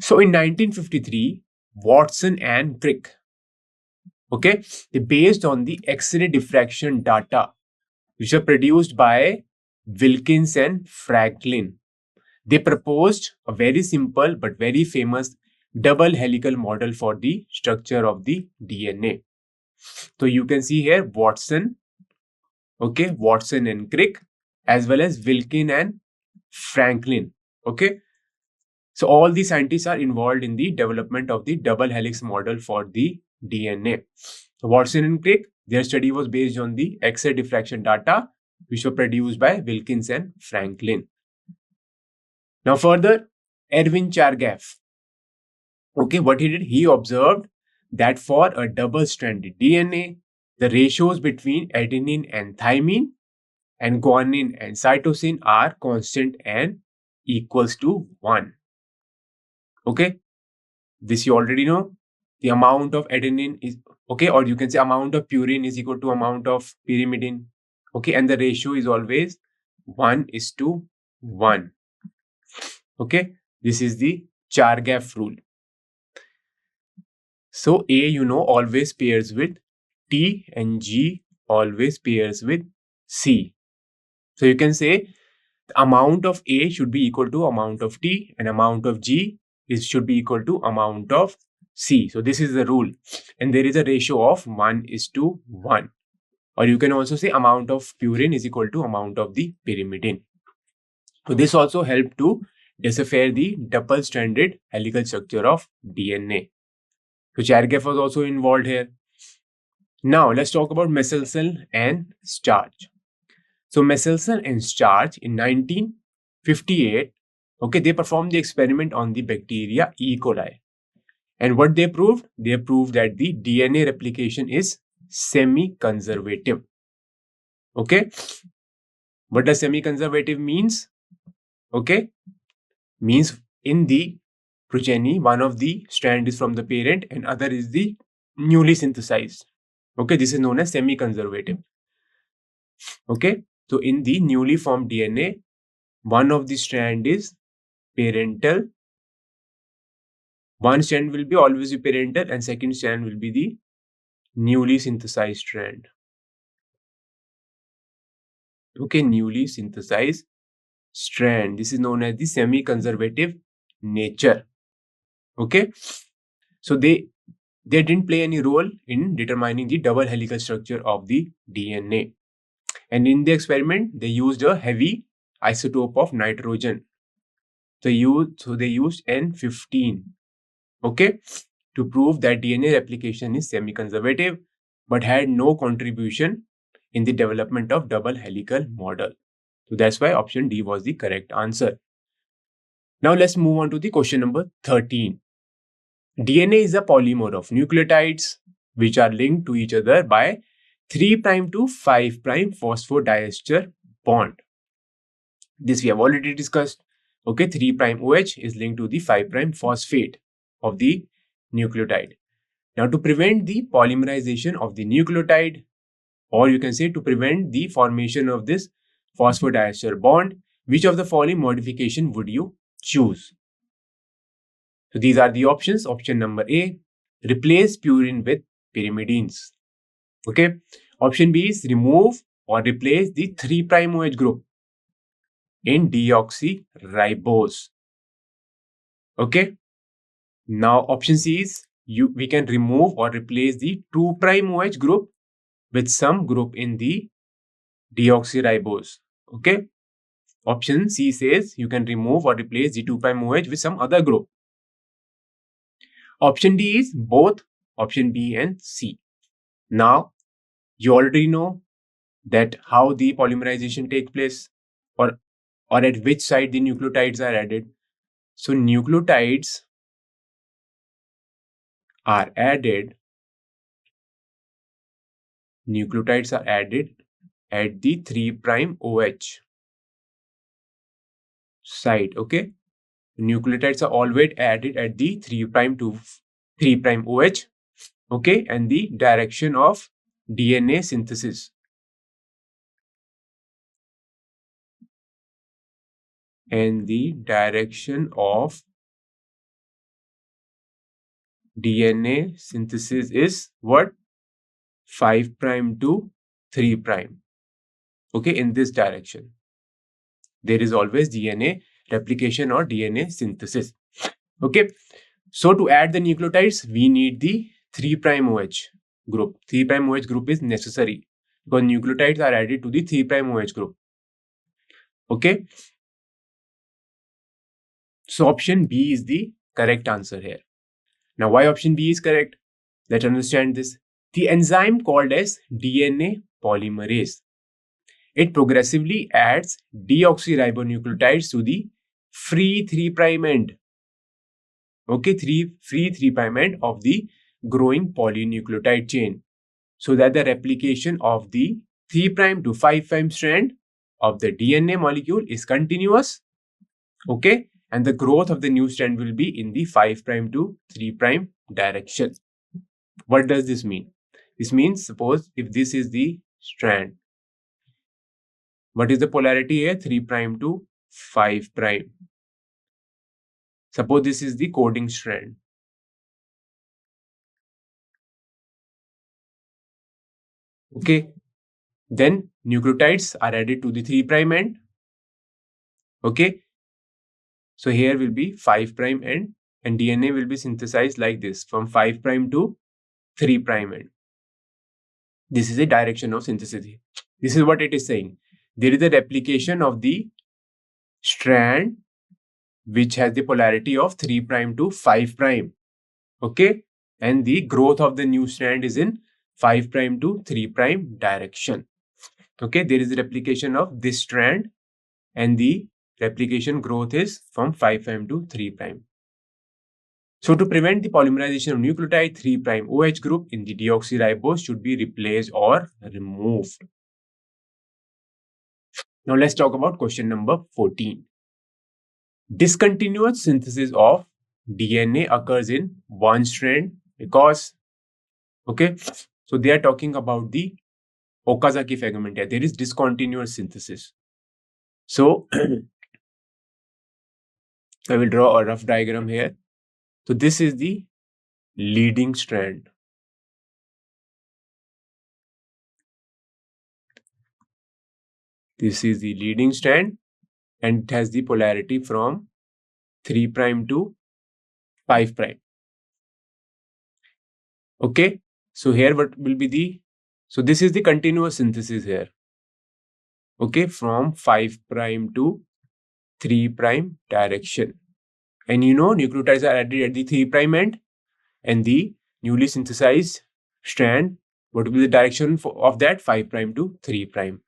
So in 1953, Watson and Crick, okay, they based on the X-ray diffraction data which were produced by Wilkins and Franklin. They proposed a very simple but very famous double helical model for the structure of the DNA. So you can see here Watson, okay, Watson and Crick, as well as Wilkins and Franklin, okay. So all the scientists are involved in the development of the double helix model for the DNA. So Watson and Crick, their study was based on the X-ray diffraction data which were produced by Wilkins and Franklin. Now further, Erwin Chargaff, okay, what he did, he observed that for a double-stranded DNA, the ratios between adenine and thymine and guanine and cytosine are constant and equals to 1. Okay, this you already know. The amount of adenine is, okay, or you can say amount of purine is equal to amount of pyrimidine. Okay, and the ratio is always 1:1. Okay, this is the Chargaff rule. So A, always pairs with T and G always pairs with C. So you can say the amount of A should be equal to amount of T and amount of G should be equal to amount of C. So this is the rule. And there is a ratio of 1:1. Or you can also say amount of purine is equal to amount of the pyrimidine. So this also helped to decipher the double-stranded helical structure of DNA. So Chargaff was also involved here. Now let's talk about Messelson and Starch. So Messelson and Starch in 1958, okay, they performed the experiment on the bacteria E. coli. And what they proved? They proved that the DNA replication is semi-conservative. Okay. What does semi-conservative means? Okay. Means in the progeny, one of the strand is from the parent and other is the newly synthesized. Okay. This is known as semi-conservative. Okay. So in the newly formed DNA, one of the strand is parental. One strand will be always be parental and second strand will be the newly synthesized strand. Okay, newly synthesized strand. This is known as the semi-conservative nature. Okay, so they didn't play any role in determining the double helical structure of the DNA. And in the experiment, they used a heavy isotope of nitrogen. So they used N15. Okay, to prove that DNA replication is semi-conservative but had no contribution in the development of double helical model. So that's why option D was the correct answer. Now let's move on to the question number 13. DNA is a polymer of nucleotides which are linked to each other by 3' to 5' phosphodiester bond. This we have already discussed. Okay, 3' OH is linked to the 5' phosphate of the nucleotide. Now, to prevent the polymerization of the nucleotide, or you can say to prevent the formation of this phosphodiester bond, which of the following modification would you choose? So these are the options. Option number A, replace purine with pyrimidines. Okay. Option B is remove or replace the 3' OH group in deoxyribose. Okay. Now option C is we can remove or replace the 2' OH group with some group in the deoxyribose. Okay. Option C says you can remove or replace the 2' OH with some other group. Option D is both option B and C. Now, you already know that how the polymerization takes place or at which site the nucleotides are added. So, nucleotides are added at the 3' OH site. Okay. Nucleotides are always added at the 3' to 3' OH. Okay. And the direction of DNA synthesis. And the direction of DNA synthesis is what? 5' to 3'. Okay, in this direction. There is always DNA replication or DNA synthesis. Okay, so to add the nucleotides, we need the 3' OH group. 3' OH group is necessary because nucleotides are added to the 3' OH group. Okay, so option B is the correct answer here. Now, why option B is correct? Let's understand this. The enzyme called as DNA polymerase, it progressively adds deoxyribonucleotides to the free 3' end. Okay, free 3' end of the growing polynucleotide chain, so that the replication of the 3' to 5' strand of the DNA molecule is continuous. Okay, and the growth of the new strand will be in the 5' to 3' direction. What does this mean? This means, suppose if this is the strand, what is the polarity here? 3' to 5'. Suppose this is the coding strand. Okay. Then nucleotides are added to the 3' end. Okay. So here will be 5' end and DNA will be synthesized like this from 5' to 3' end. This is a direction of synthesis. This is what it is saying. There is a replication of the strand which has the polarity of 3' to 5'. Okay. And the growth of the new strand is in 5' to 3' direction. Okay. There is a replication of this strand and the replication growth is from 5' to 3'. So to prevent the polymerization of nucleotide, 3' OH group in the deoxyribose should be replaced or removed. Now let's talk about question number 14. Discontinuous synthesis of DNA occurs in one strand because, okay, so they are talking about the Okazaki fragment here. There is discontinuous synthesis. So I will draw a rough diagram here. So this is the leading strand. This is the leading strand and it has the polarity from 3' to 5'. Okay. So here what will be the, so this is the continuous synthesis here. Okay. From 5' to 3' direction. And you know, nucleotides are added at the 3' end and the newly synthesized strand, what will be the direction of that? 5' to 3'.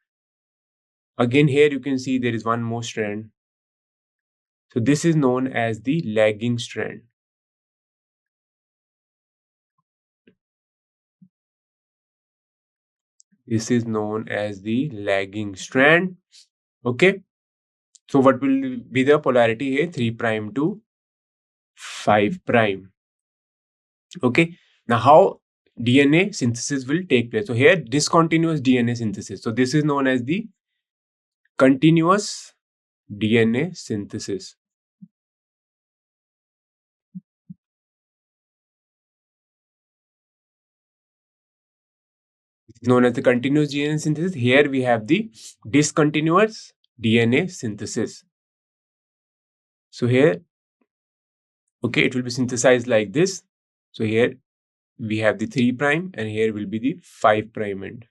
Again, here you can see there is one more strand. So this is known as the lagging strand. This is known as the lagging strand. Okay. So what will be the polarity here? 3' to 5'. Okay. Now how DNA synthesis will take place? So here discontinuous DNA synthesis. So this is known as the continuous DNA synthesis. It's known as the continuous DNA synthesis. Here we have the discontinuous DNA synthesis. So here, okay, it will be synthesized like this. So here we have the 3' and here will be the 5' end.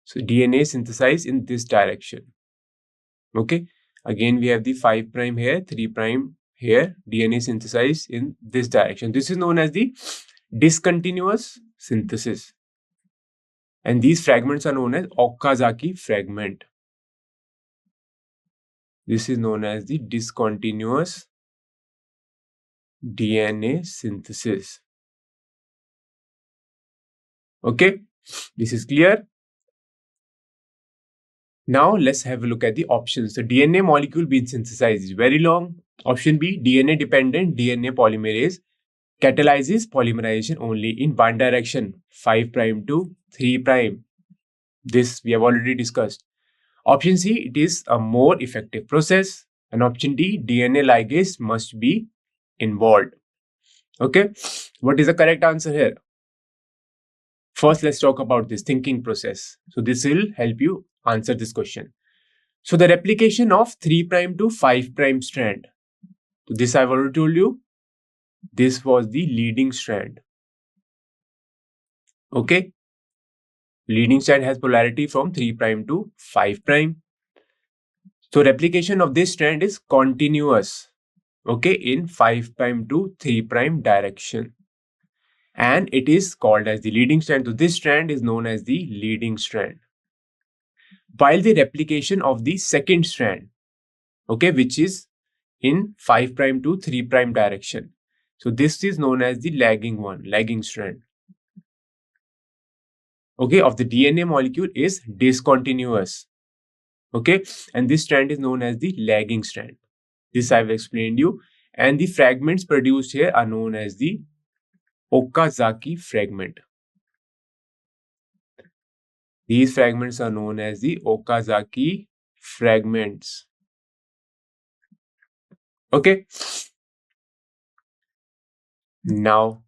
So DNA synthesized in this direction. Okay. Again, we have the 5' here, 3' here, DNA synthesized in this direction. This is known as the discontinuous synthesis. And these fragments are known as Okazaki fragment. This is known as the discontinuous DNA synthesis. Okay, this is clear. Now let's have a look at the options. The DNA molecule being synthesized is very long. Option B, DNA dependent DNA polymerase catalyzes polymerization only in one direction, 5' to 3'. This we have already discussed. Option C, it is a more effective process. And option D, DNA ligase must be involved. Okay, what is the correct answer here? First, let's talk about this thinking process. So this will help you answer this question. So the replication of 3' to 5' strand. So this I've already told you. This was the leading strand. Okay. Leading strand has polarity from 3' to 5'. So replication of this strand is continuous. Okay, in 5' to 3' direction. And it is called as the leading strand. So this strand is known as the leading strand. While the replication of the second strand, okay, which is in 5' to 3' direction. So this is known as the lagging one, lagging strand. Okay, of the DNA molecule is discontinuous. Okay, and this strand is known as the lagging strand. This I've explained you. And the fragments produced here are known as the Okazaki fragment. These fragments are known as the Okazaki fragments. Okay. Now,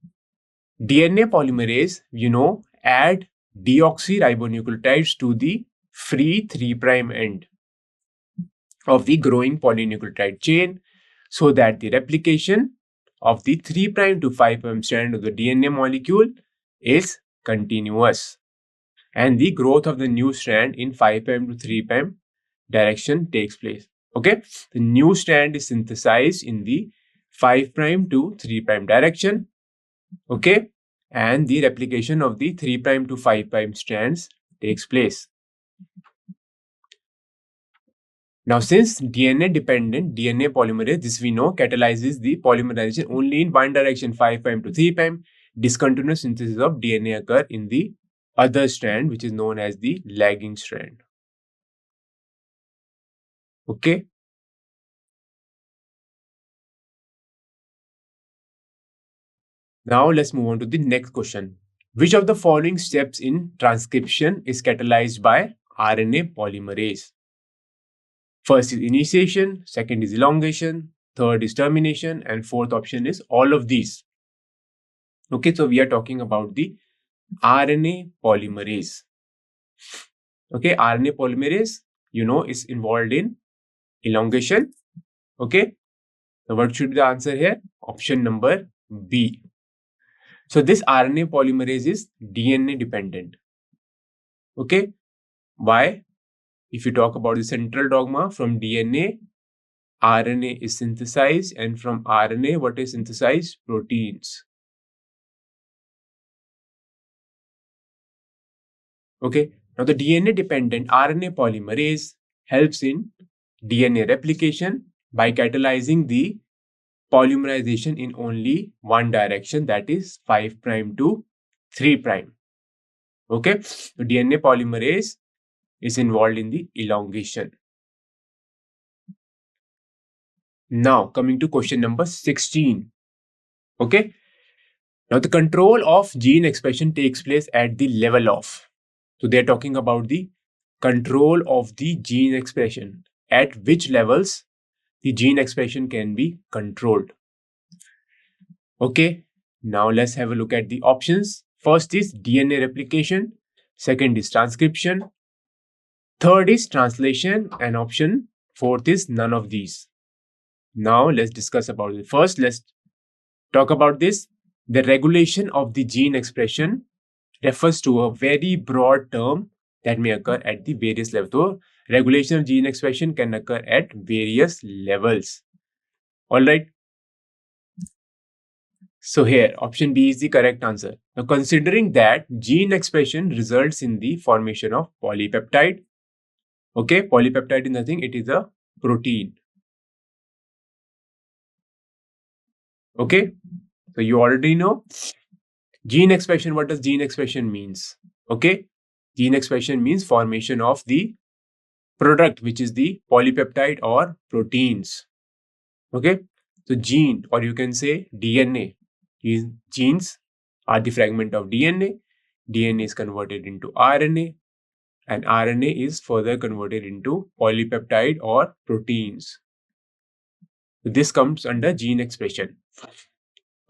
DNA polymerase, add deoxyribonucleotides to the free 3' end of the growing polynucleotide chain so that the replication of the 3' to 5' strand of the DNA molecule is continuous and the growth of the new strand in 5' to 3' direction takes place. Okay, the new strand is synthesized in the 5' to 3' direction. Okay, and the replication of the 3' to 5' strands takes place. Now, since DNA-dependent DNA polymerase, this we know, catalyzes the polymerization only in one direction, 5' to 3', discontinuous synthesis of DNA occur in the other strand, which is known as the lagging strand. Okay. Now, let's move on to the next question. Which of the following steps in transcription is catalyzed by RNA polymerase? First is initiation, second is elongation, third is termination, and fourth option is all of these. Okay, so we are talking about the RNA polymerase. Okay, RNA polymerase, is involved in elongation. Okay, so what should be the answer here? Option number B. So this RNA polymerase is DNA dependent. Okay, why? If you talk about the central dogma, from DNA, RNA is synthesized, and from RNA, what is synthesized? Proteins. Okay, now the DNA-dependent RNA polymerase helps in DNA replication by catalyzing the polymerization in only one direction, that is 5' to 3'. Okay, so DNA polymerase is involved in the elongation. Now coming to question number 16. Okay, now the control of gene expression takes place at the level of. So they're talking about the control of the gene expression. At which levels the gene expression can be controlled. Okay, now let's have a look at the options. First is DNA replication, second is transcription, third is translation, and option fourth is none of these. Now let's discuss about it. First, let's talk about this. The regulation of the gene expression refers to a very broad term that may occur at the various levels. So, regulation of gene expression can occur at various levels. All right. So here, option B is the correct answer. Now, considering that gene expression results in the formation of polypeptide. Okay, polypeptide is nothing, it is a protein. Okay, so you already know gene expression. What does gene expression means? Okay, gene expression means formation of the product, which is the polypeptide or proteins. Okay, so gene, or you can say DNA. Genes are the fragment of DNA. DNA is converted into RNA, and RNA is further converted into polypeptide or proteins. This comes under gene expression.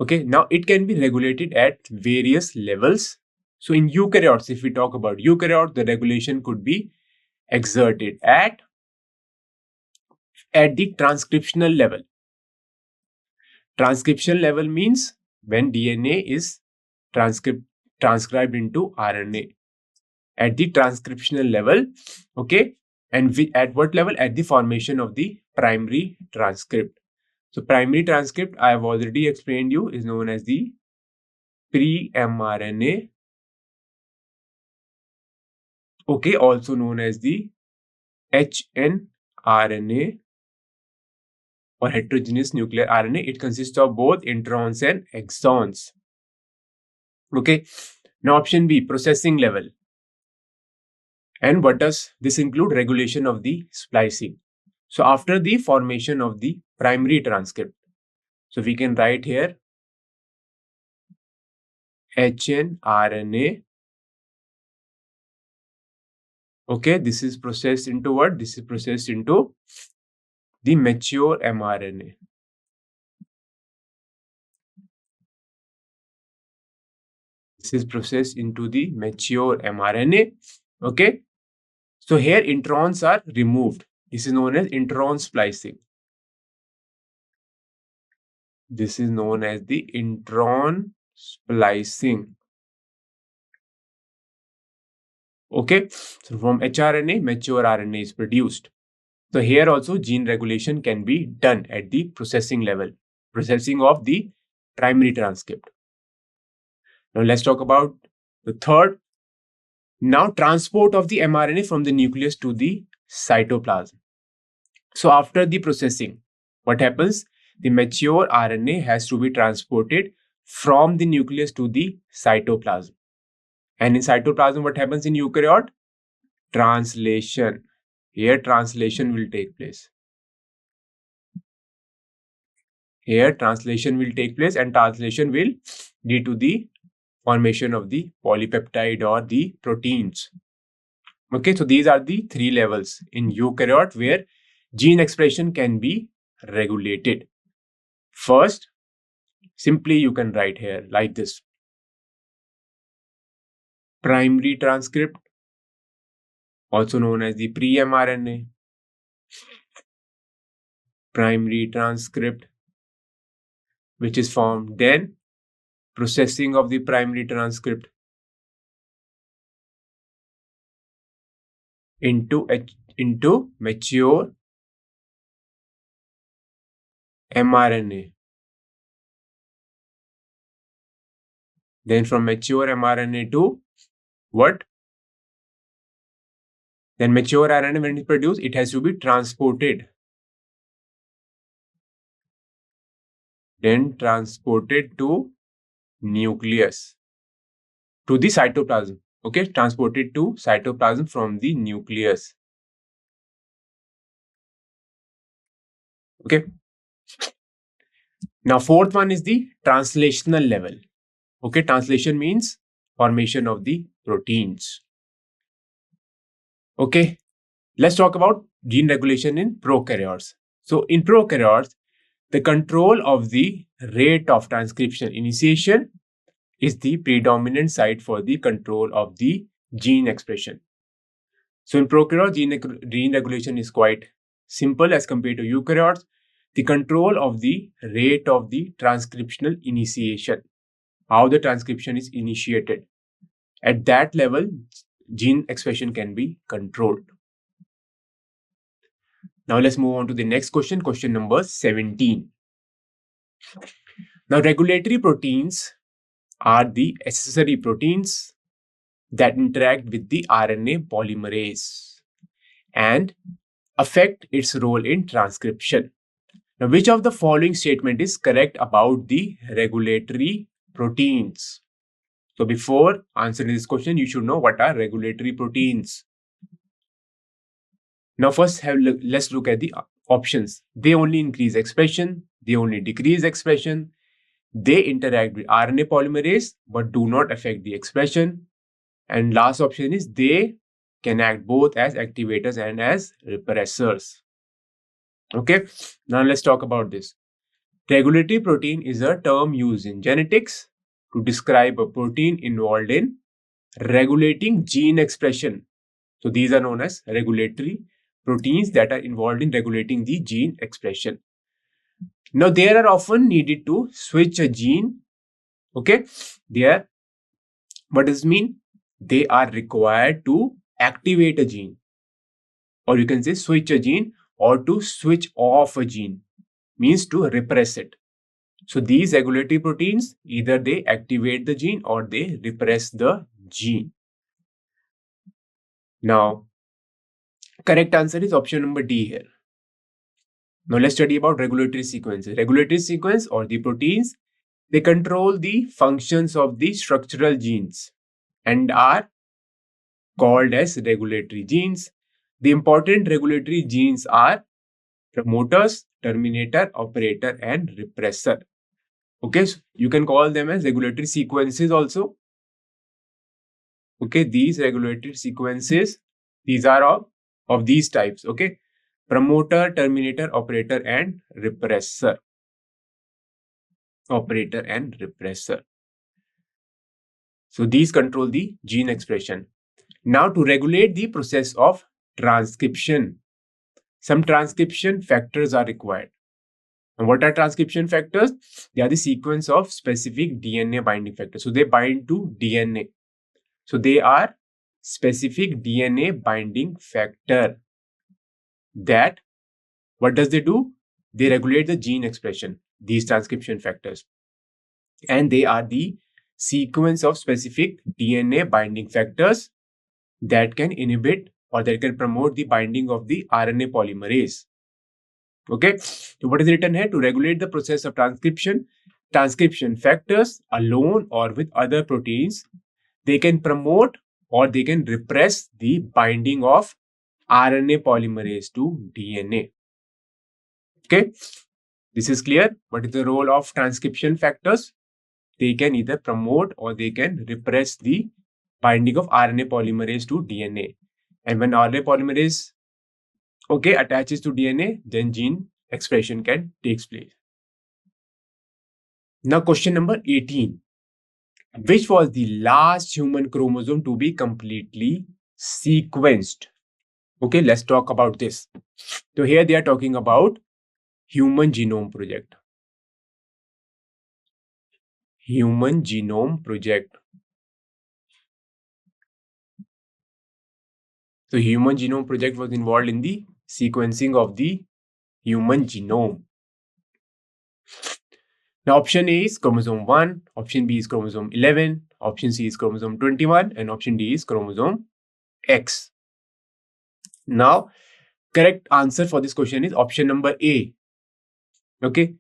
Okay, now it can be regulated at various levels. So in eukaryotes, if we talk about eukaryotes, the regulation could be exerted at the transcriptional level. Transcription level means when DNA is transcribed into RNA. At the transcriptional level, okay, and at what level? At the formation of the primary transcript. So primary transcript, I have already explained you, is known as the pre-mRNA, okay, also known as the hnRNA or heterogeneous nuclear RNA. It consists of both introns and exons. Okay, now option B, processing level. And what does this include? Regulation of the splicing. So after the formation of the primary transcript, so we can write here hnRNA. Okay, this is processed into what? This is processed into the mature mRNA. This is processed into the mature mRNA. Okay, so here introns are removed. This is known as intron splicing. This is known as the intron splicing. Okay, so from hRNA, mature RNA is produced. So here also gene regulation can be done at the processing level, processing of the primary transcript. Now let's talk about the third. Now transport of the mRNA from the nucleus to the cytoplasm. So after the processing, what happens? The mature RNA has to be transported from the nucleus to the cytoplasm. And in cytoplasm, what happens in eukaryote? Translation. Here translation will take place. Here translation will take place, and translation will lead to the formation of the polypeptide or the proteins. Okay, so these are the three levels in eukaryote where gene expression can be regulated. First, simply you can write here like this. Primary transcript, also known as the pre-mRNA. Primary transcript, which is formed, then processing of the primary transcript into mature mRNA. Then from mature mRNA to what? Then mature RNA, when it's produced, it has to be transported. Then transported to nucleus, to the cytoplasm. okay, transported to cytoplasm from the nucleus. Okay. Now, fourth one is the translational level. Okay, translation means formation of the proteins. Okay, let's talk about gene regulation in prokaryotes. So, in prokaryotes, the control of the rate of transcription initiation is the predominant site for the control of the gene expression. So, in prokaryotes, gene regulation is quite simple as compared to eukaryotes. The control of the rate of the transcriptional initiation, how the transcription is initiated. At that level, gene expression can be controlled. Now let's move on to the next question, question number 17. Now, regulatory proteins are the accessory proteins that interact with the RNA polymerase and affect its role in transcription. Now, which of the following statement is correct about the regulatory proteins? So, before answering this question, you should know what are regulatory proteins. Now, first, let's look at the options. They only increase expression, they only decrease expression, they interact with RNA polymerase but do not affect the expression. And last option is they can act both as activators and as repressors. Okay, now let's talk about this. Regulatory protein is a term used in genetics to describe a protein involved in regulating gene expression. So these are known as regulatory proteins that are involved in regulating the gene expression. Now they are often needed to switch a gene. Okay, what does it mean? They are required to activate a gene, or you can say switch a gene, or to switch off a gene, means to repress it. So these regulatory proteins, either they activate the gene or they repress the gene. Now, correct answer is option number D here. Now let's study about regulatory sequences. Regulatory sequence or the proteins, they control the functions of the structural genes and are called as regulatory genes. The important regulatory genes are promoters, terminator, operator, and repressor. Okay, so you can call them as regulatory sequences also. Okay, these regulatory sequences, these are of these types. Okay, promoter, terminator, operator, and repressor. Operator and repressor. So these control the gene expression. Now, to regulate the process of transcription, some transcription factors are required. And what are transcription factors? They are the sequence of specific DNA binding factors. So they bind to DNA. So they are specific DNA binding factor that, what does they do? They regulate the gene expression, these transcription factors. And they are the sequence of specific DNA binding factors that can inhibit or that can promote the binding of the RNA polymerase. Okay, so what is written here? To regulate the process of transcription, transcription factors alone or with other proteins, they can promote or they can repress the binding of RNA polymerase to DNA. Okay, this is clear. What is the role of transcription factors? They can either promote or they can repress the binding of RNA polymerase to DNA. And when RNA polymerase attaches to DNA, then gene expression can take place. Now, question number 18. Which was the last human chromosome to be completely sequenced? Okay, let's talk about this. So here they are talking about Human Genome Project. Human Genome Project. So Human Genome Project was involved in the sequencing of the human genome. Now, option A is chromosome 1, option B is chromosome 11, option C is chromosome 21, and option D is chromosome X. Now, correct answer for this question is option number A. Okay.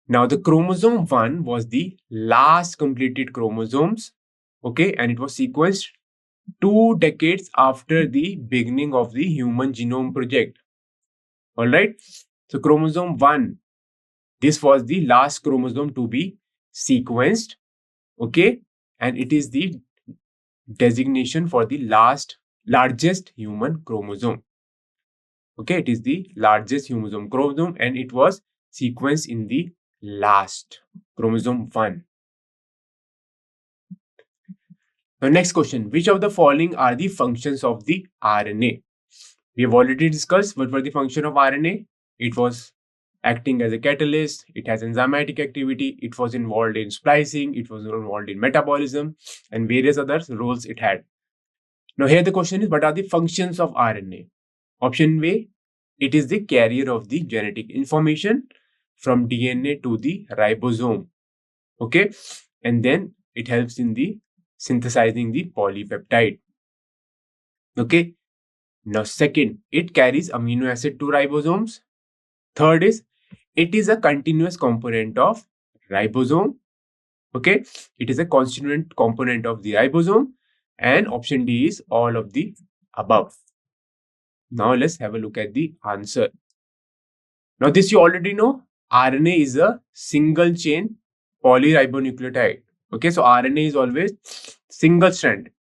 Now, the chromosome 1 was the last completed chromosomes. Okay. And it was sequenced 2 decades after the beginning of the Human Genome Project. All right. So chromosome 1, this was the last chromosome to be sequenced. Okay. And it is the designation for the largest human chromosome. Okay. It is the largest human chromosome and it was sequenced in the last chromosome 1. Now, next question. Which of the following are the functions of the RNA? We have already discussed what were the function of RNA. It was acting as a catalyst. It has enzymatic activity. It was involved in splicing. It was involved in metabolism and various other roles it had. Now, here the question is, what are the functions of RNA? Option A, it is the carrier of the genetic information from DNA to the ribosome. Okay. And then it helps in the synthesizing the polypeptide. Okay. Now, second, it carries amino acid to ribosomes. Third is, it is a continuous component of ribosome. Okay. It is a constituent component of the ribosome. And option D is all of the above. Now, let's have a look at the answer. Now, this you already know. RNA is a single chain polyribonucleotide. Okay. So, RNA is always single stranded.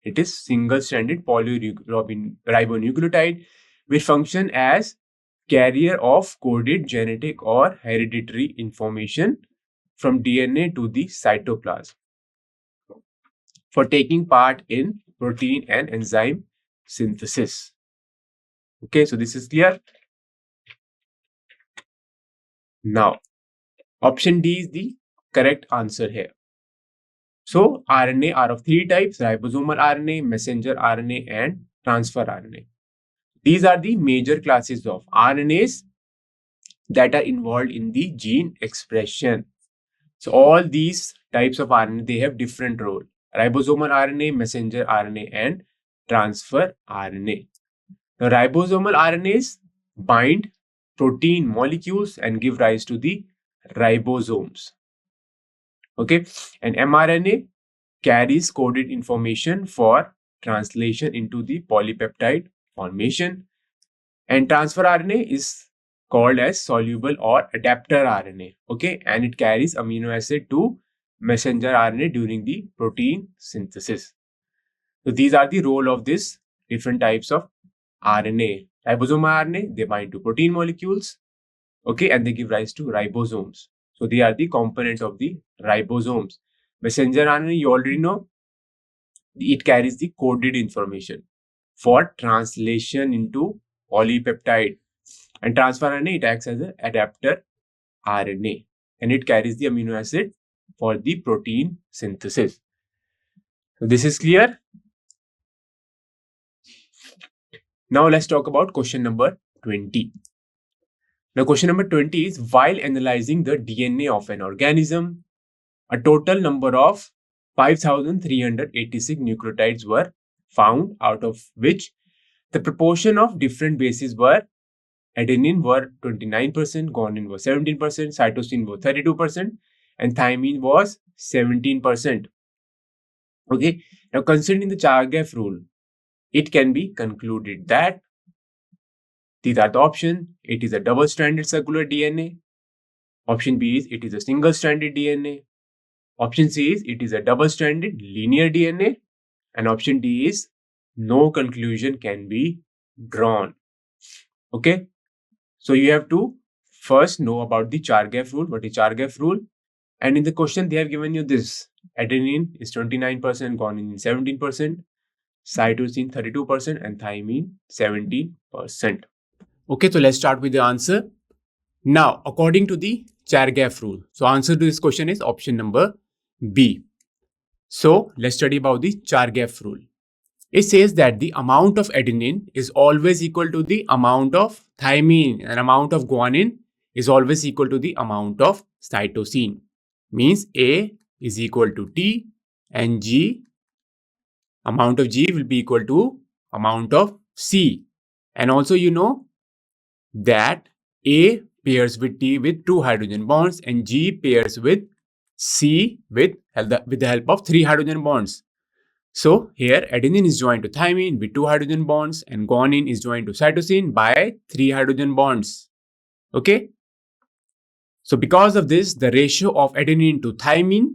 It is single-stranded polyribonucleotide which function as carrier of coded genetic or hereditary information from DNA to the cytoplasm for taking part in protein and enzyme synthesis. Okay, so this is clear. Now, option D is the correct answer here. So, RNA are of 3 types: ribosomal RNA, messenger RNA, and transfer RNA. These are the major classes of RNAs that are involved in the gene expression. So, all these types of RNA, they have different role: ribosomal RNA, messenger RNA, and transfer RNA. Now, ribosomal RNAs bind protein molecules and give rise to the ribosomes. Okay, and mRNA carries coded information for translation into the polypeptide formation, and transfer RNA is called as soluble or adapter RNA. Okay, and it carries amino acid to messenger RNA during the protein synthesis. So these are the role of this different types of RNA. Ribosomal RNA, they bind to protein molecules. Okay, and they give rise to ribosomes. So they are the components of the ribosomes. Messenger RNA, you already know, it carries the coded information for translation into polypeptide. And transfer RNA, it acts as an adapter RNA and it carries the amino acid for the protein synthesis. So this is clear. Now let's talk about question number 20. Now question number 20 is, while analyzing the DNA of an organism, a total number of 5,386 nucleotides were found, out of which the proportion of different bases were: adenine were 29%, guanine was 17%, cytosine was 32%, and thymine was 17%. Okay, now considering the Chargaff rule, it can be concluded that these are the options. It is a double-stranded circular DNA. Option B is it is a single-stranded DNA. Option C is it is a double-stranded linear DNA. And option D is no conclusion can be drawn. Okay. So you have to first know about the Chargaff rule. What is Chargaff rule? And in the question, they have given you this: adenine is 29%, guanine is 17%, cytosine 32%, and thymine 17%. Okay, so let's start with the answer. Now, according to the Chargaff rule, so answer to this question is option number B. So let's study about the Chargaff rule. It says that the amount of adenine is always equal to the amount of thymine, and amount of guanine is always equal to the amount of cytosine. Means A is equal to T and G, amount of G will be equal to amount of C. And also you know that A pairs with T with 2 hydrogen bonds and G pairs with C with the help of 3 hydrogen bonds. So here adenine is joined to thymine with 2 hydrogen bonds and guanine is joined to cytosine by 3 hydrogen bonds. Okay. So because of this, the ratio of adenine to thymine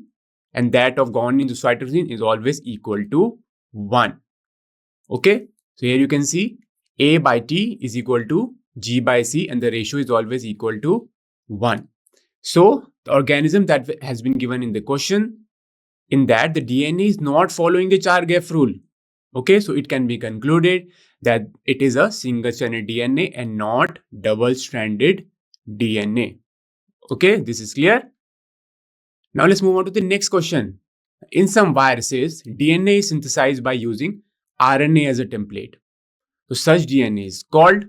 and that of guanine to cytosine is always equal to 1. Okay. So here you can see A by T is equal to G by C and the ratio is always equal to 1. So the organism that has been given in the question, in that the DNA is not following the Char-Gap rule. Okay, so it can be concluded that it is a single-stranded DNA and not double-stranded DNA. Okay, this is clear. Now let's move on to the next question. In some viruses, DNA is synthesized by using RNA as a template. So such DNA is called,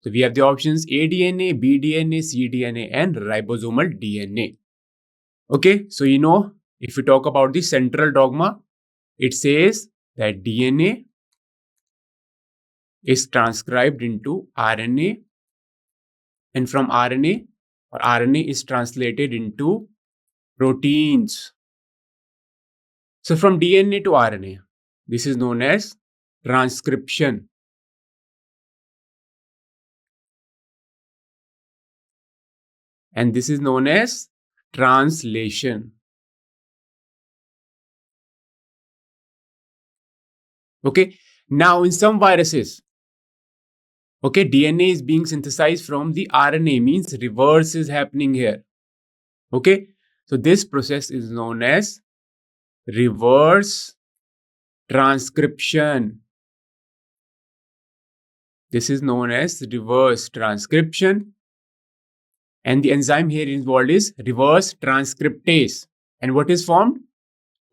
so we have the options aDNA, bDNA, cDNA and ribosomal DNA. Okay, so if we talk about the central dogma, it says that DNA is transcribed into RNA and from RNA is translated into proteins. So from DNA to RNA, this is known as transcription. And this is known as translation. Okay, now in some viruses, okay, DNA is being synthesized from the RNA, means reverse is happening here. Okay, so this process is known as reverse transcription. This is known as reverse transcription. And the enzyme here involved is reverse transcriptase. And what is formed?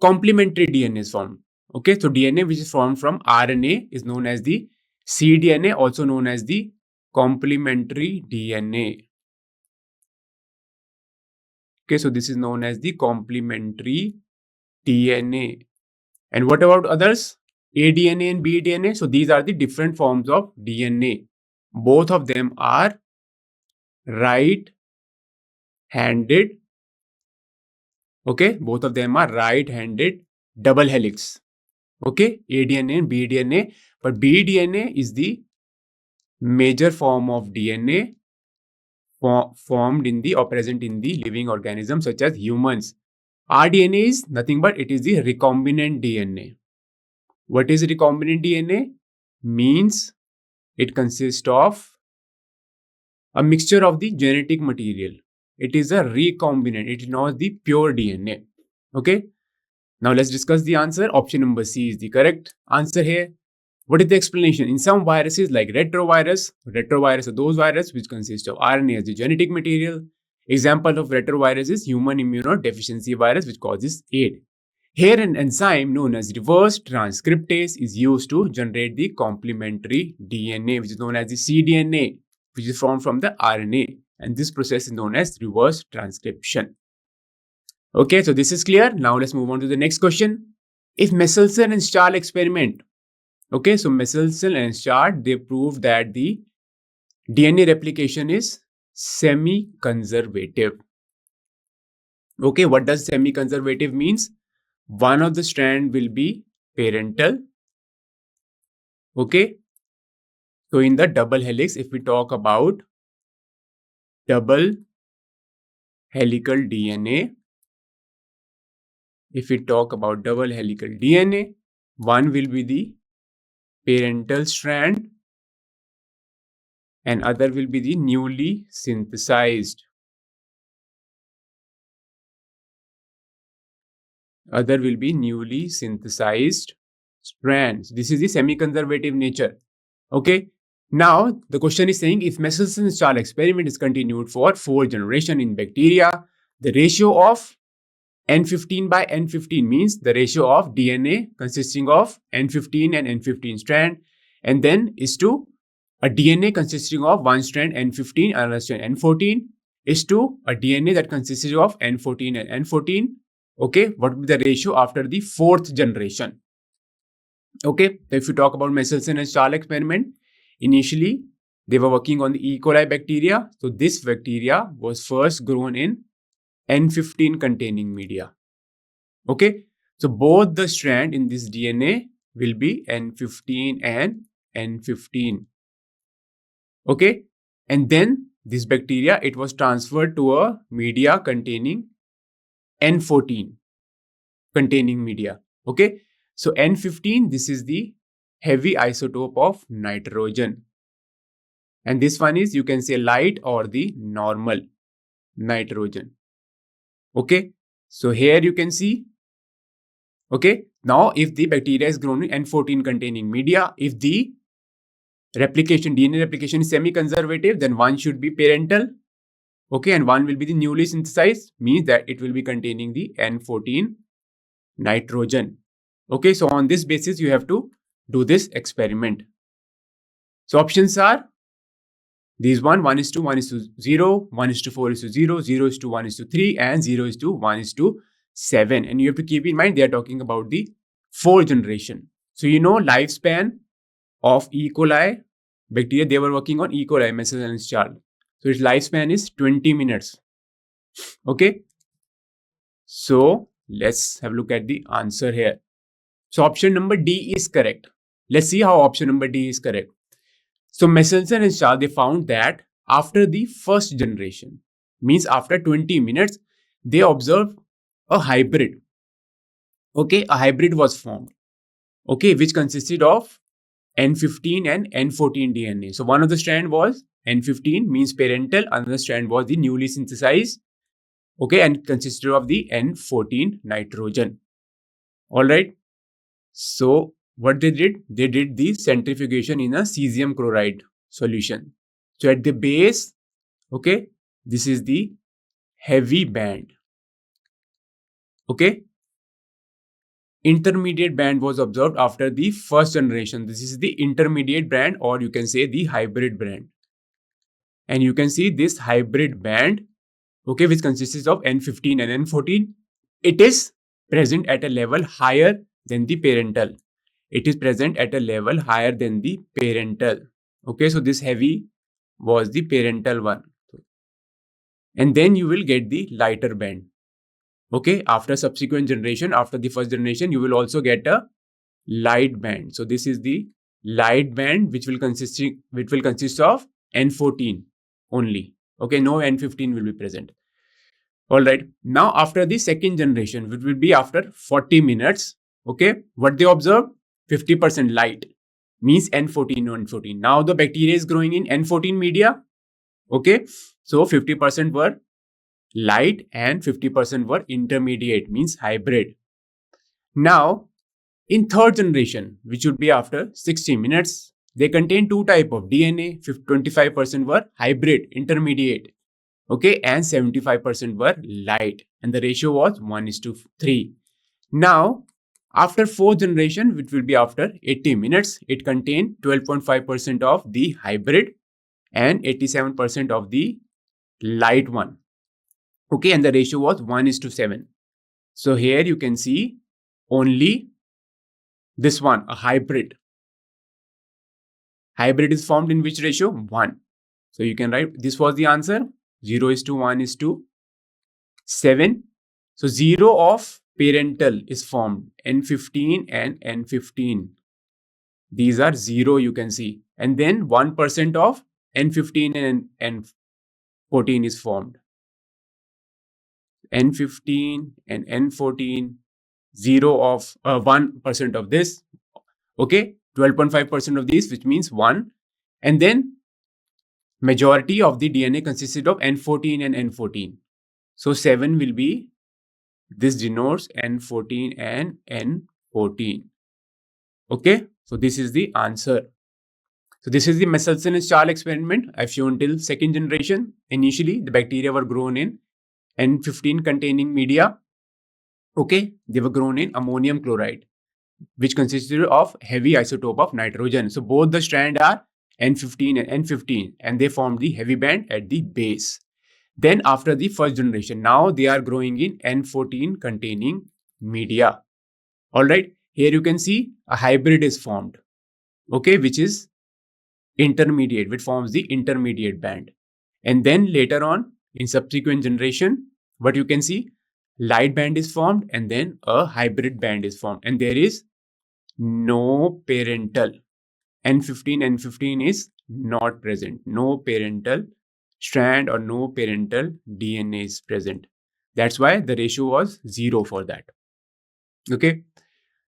Complementary DNA is formed. Okay, so DNA which is formed from RNA is known as the cDNA, also known as the complementary DNA. Okay, so this is known as the complementary DNA. And what about others? aDNA and bDNA. So these are the different forms of DNA. Both of them are right-handed. Okay, both of them are right-handed double helix. Okay, aDNA and bDNA. But bDNA is the major form of DNA formed in the or present in the living organisms such as humans. rDNA is nothing but it is the recombinant DNA. What is recombinant DNA? Means it consists of a mixture of the genetic material. It is a recombinant. It is not the pure DNA. Okay. Now let's discuss the answer. Option number C is the correct answer here. What is the explanation? In some viruses like retrovirus are those viruses which consist of RNA as the genetic material. Example of retrovirus is human immunodeficiency virus which causes AIDS. Here an enzyme known as reverse transcriptase is used to generate the complementary DNA which is known as the cDNA, which is formed from the RNA, and this process is known as reverse transcription. Okay, so this is clear. Now let's move on to the next question. If Messelson and Stahl experiment, okay, so Messelson and Stahl, they proved that the DNA replication is semi-conservative. Okay, what does semi-conservative means? One of the strand will be parental. Okay, so in the double helix, if we talk about double helical DNA, one will be the parental strand and other will be the newly synthesized. Strands. This is the semi-conservative nature. Okay. Now, the question is saying if Messelson-Stahl experiment is continued for 4 generations in bacteria, the ratio of N15 by N15 means the ratio of DNA consisting of N15 and N15 strand, and then is to a DNA consisting of one strand N15 and another strand N14 is to a DNA that consists of N14 and N14. Okay, what would be the ratio after the 4th generation? Okay, so if you talk about Messelson and Stahl experiment, initially they were working on the E. coli bacteria. So this bacteria was first grown in N15 containing media. Okay, So both the strand in this DNA will be N15 and N15. Okay. And then this bacteria, it was transferred to a media containing N14 containing media. Okay. So N15, this is the heavy isotope of nitrogen. And this one is, you can say, light or the normal nitrogen. Okay. So here you can see. Okay. Now, if the bacteria is grown in N14 containing media, if the DNA replication is semi-conservative, then one should be parental. Okay. And one will be the newly synthesized, means that it will be containing the N14 nitrogen. Okay. So on this basis, you have to do this experiment. So options are these 1:1:0, 1:4:0, 0:1:3, and 0:1:7. And you have to keep in mind, they are talking about the 4th generation. So you know, lifespan of E. coli bacteria, they were working on E. coli, Messenger chart. So its lifespan is 20 minutes. Okay. So let's have a look at the answer here. So option number D is correct. Let's see how option number D is correct. So Messenger and Shah, they found that after the first generation, means after 20 minutes, they observed a hybrid. Okay, a hybrid was formed. Okay, which consisted of N15 and N14 DNA. So one of the strand was N15, means parental. Another strand was the newly synthesized. Okay, and consisted of the N14 nitrogen. All right. So what they did the centrifugation in a cesium chloride solution. So at the base, okay, this is the heavy band. Okay. Intermediate band was observed after the first generation. This is the intermediate band, or you can say the hybrid band. And you can see this hybrid band, okay, which consists of N15 and N14. It is present at a level higher than the parental. It is present at a level higher than the parental. Okay, so this heavy was the parental one. And then you will get the lighter band. Okay, after subsequent generation, after the first generation, you will also get a light band. So this is the light band, which will consist of N14 only. Okay, no N15 will be present. All right. Now, after the second generation, which will be after 40 minutes, okay, what they observed? 50% light, means N14, N14. Now the bacteria is growing in N14 media. Okay, so 50% were light and 50% were intermediate, means hybrid. Now, in third generation, which would be after 60 minutes, they contain two type of DNA. 25% were hybrid, intermediate. Okay, and 75% were light, and the ratio was 1:3. Now, after fourth generation, which will be after 80 minutes, it contained 12.5% of the hybrid and 87% of the light one. Okay, and the ratio was 1:7. So here you can see only this one, a hybrid. Hybrid is formed in which ratio? 1. So you can write, this was the answer, 0:1:7. So 0 of parental is formed, N15 and N15. These are 0, you can see. And then 1% of N15 and N14 is formed. N15 and N14, 0 of 1% of this. Okay, 12.5% of these, which means 1. And then majority of the DNA consisted of N14 and N14. So 7 will be, this denotes N14 and N14. Okay, so this is the answer. So this is the Messelson and Charles experiment I've shown till second generation. Initially, the bacteria were grown in N15 containing media. Okay, they were grown in ammonium chloride, which consisted of heavy isotope of nitrogen. So both the strand are N15 and N15, and they form the heavy band at the base. Then after the first generation, now they are growing in N14 containing media. All right, here you can see a hybrid is formed, okay, which is intermediate, which forms the intermediate band. And then later on in subsequent generation, what you can see, light band is formed, and then a hybrid band is formed, and there is no parental. N15 is not present. No parental strand or no parental DNA is present. That's why the ratio was 0 for that. Okay.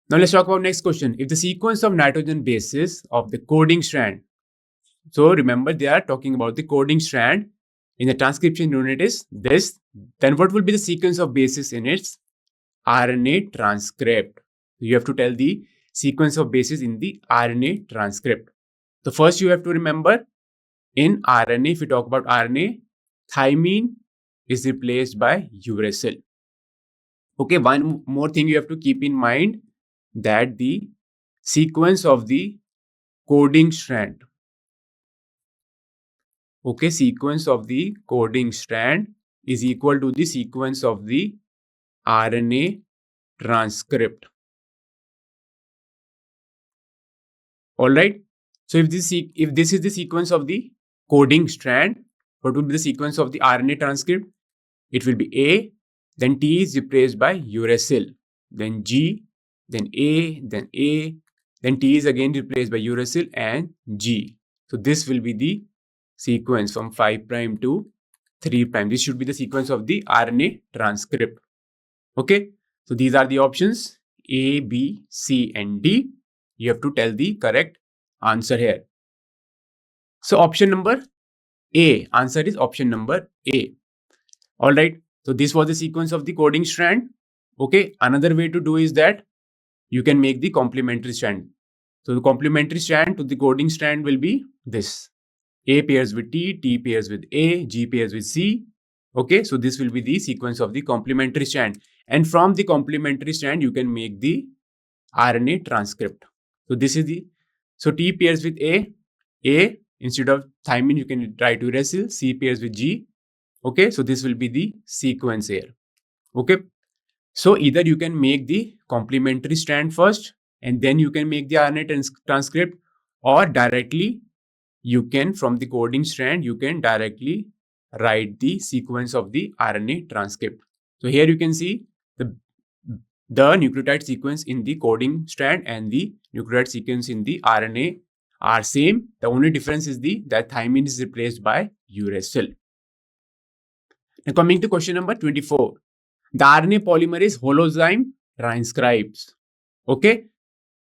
Now let's talk about next question. If the sequence of nitrogen bases of the coding strand, so remember they are talking about the coding strand in the transcription unit is this, then what will be the sequence of bases in its RNA transcript? You have to tell the sequence of bases in the RNA transcript. So first you have to remember in RNA, if we talk about RNA, thymine is replaced by uracil. Okay, one more thing you have to keep in mind, that the sequence of the coding strand, okay, sequence of the coding strand is equal to the sequence of the RNA transcript. All right. So if this is the sequence of the coding strand, what will be the sequence of the RNA transcript? It will be A, then T is replaced by uracil, then G, then A, then A, then T is again replaced by uracil and G. So this will be the sequence from 5' to 3'. This should be the sequence of the RNA transcript. Okay. So these are the options A, B, C and D. You have to tell the correct answer here. So option number A, answer is option number A. All right. So this was the sequence of the coding strand. Okay. Another way to do is that you can make the complementary strand. So the complementary strand to the coding strand will be this. A pairs with T, T pairs with A, G pairs with C. Okay. So this will be the sequence of the complementary strand. And from the complementary strand, you can make the RNA transcript. So this is the, so T pairs with A, instead of thymine, you can write uracil, C pairs with G. Okay, so this will be the sequence here. Okay, so either you can make the complementary strand first and then you can make the RNA transcript, or directly you can, from the coding strand, you can directly write the sequence of the RNA transcript. So here you can see the nucleotide sequence in the coding strand and the nucleotide sequence in the RNA are same. The only difference is that thymine is replaced by uracil. Now coming to question number 24. The RNA polymerase holozyme transcribes. Okay.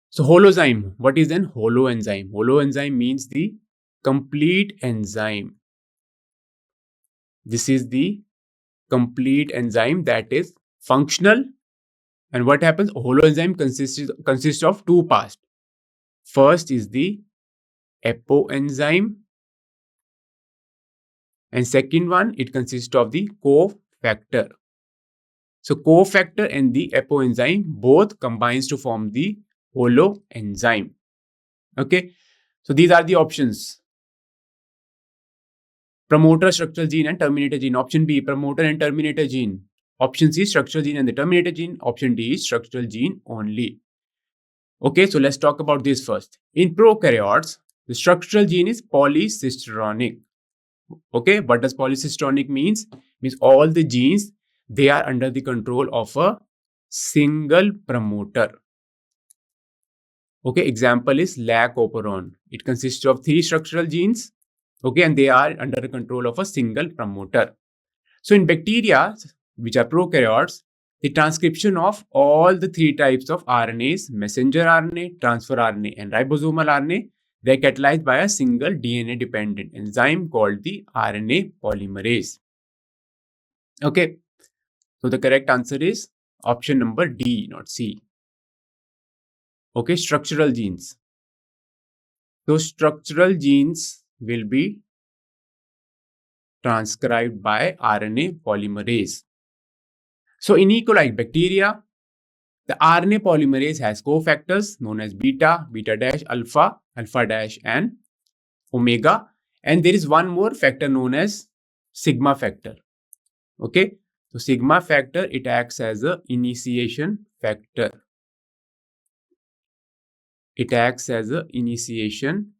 So holozyme, what is then holoenzyme? Holoenzyme means the complete enzyme. This is the complete enzyme that is functional. And what happens? Holoenzyme consists of two parts. First is the apoenzyme, and second one, it consists of the cofactor. So cofactor and the apoenzyme both combines to form the holoenzyme. Okay, so these are the options: promoter, structural gene and terminator gene. Option B, promoter and terminator gene. Option C, structural gene and the terminator gene. Option D is structural gene only. Okay, so let's talk about this first. In prokaryotes, the structural gene is polycistronic. Okay, what does polycistronic means? Means all the genes, they are under the control of a single promoter. Okay, example is lac-operon. It consists of 3 structural genes. Okay, and they are under the control of a single promoter. So in bacteria, which are prokaryotes, the transcription of all the 3 types of RNAs, messenger RNA, transfer RNA, and ribosomal RNA, they are catalyzed by a single DNA-dependent enzyme called the RNA polymerase. Okay, so the correct answer is option number D, not C. Okay, structural genes. So structural genes will be transcribed by RNA polymerase. So in E. coli bacteria, the RNA polymerase has cofactors known as beta, beta dash, alpha, alpha dash, and omega. And there is one more factor known as sigma factor. Okay, so sigma factor, it acts as a initiation factor. It acts as a initiation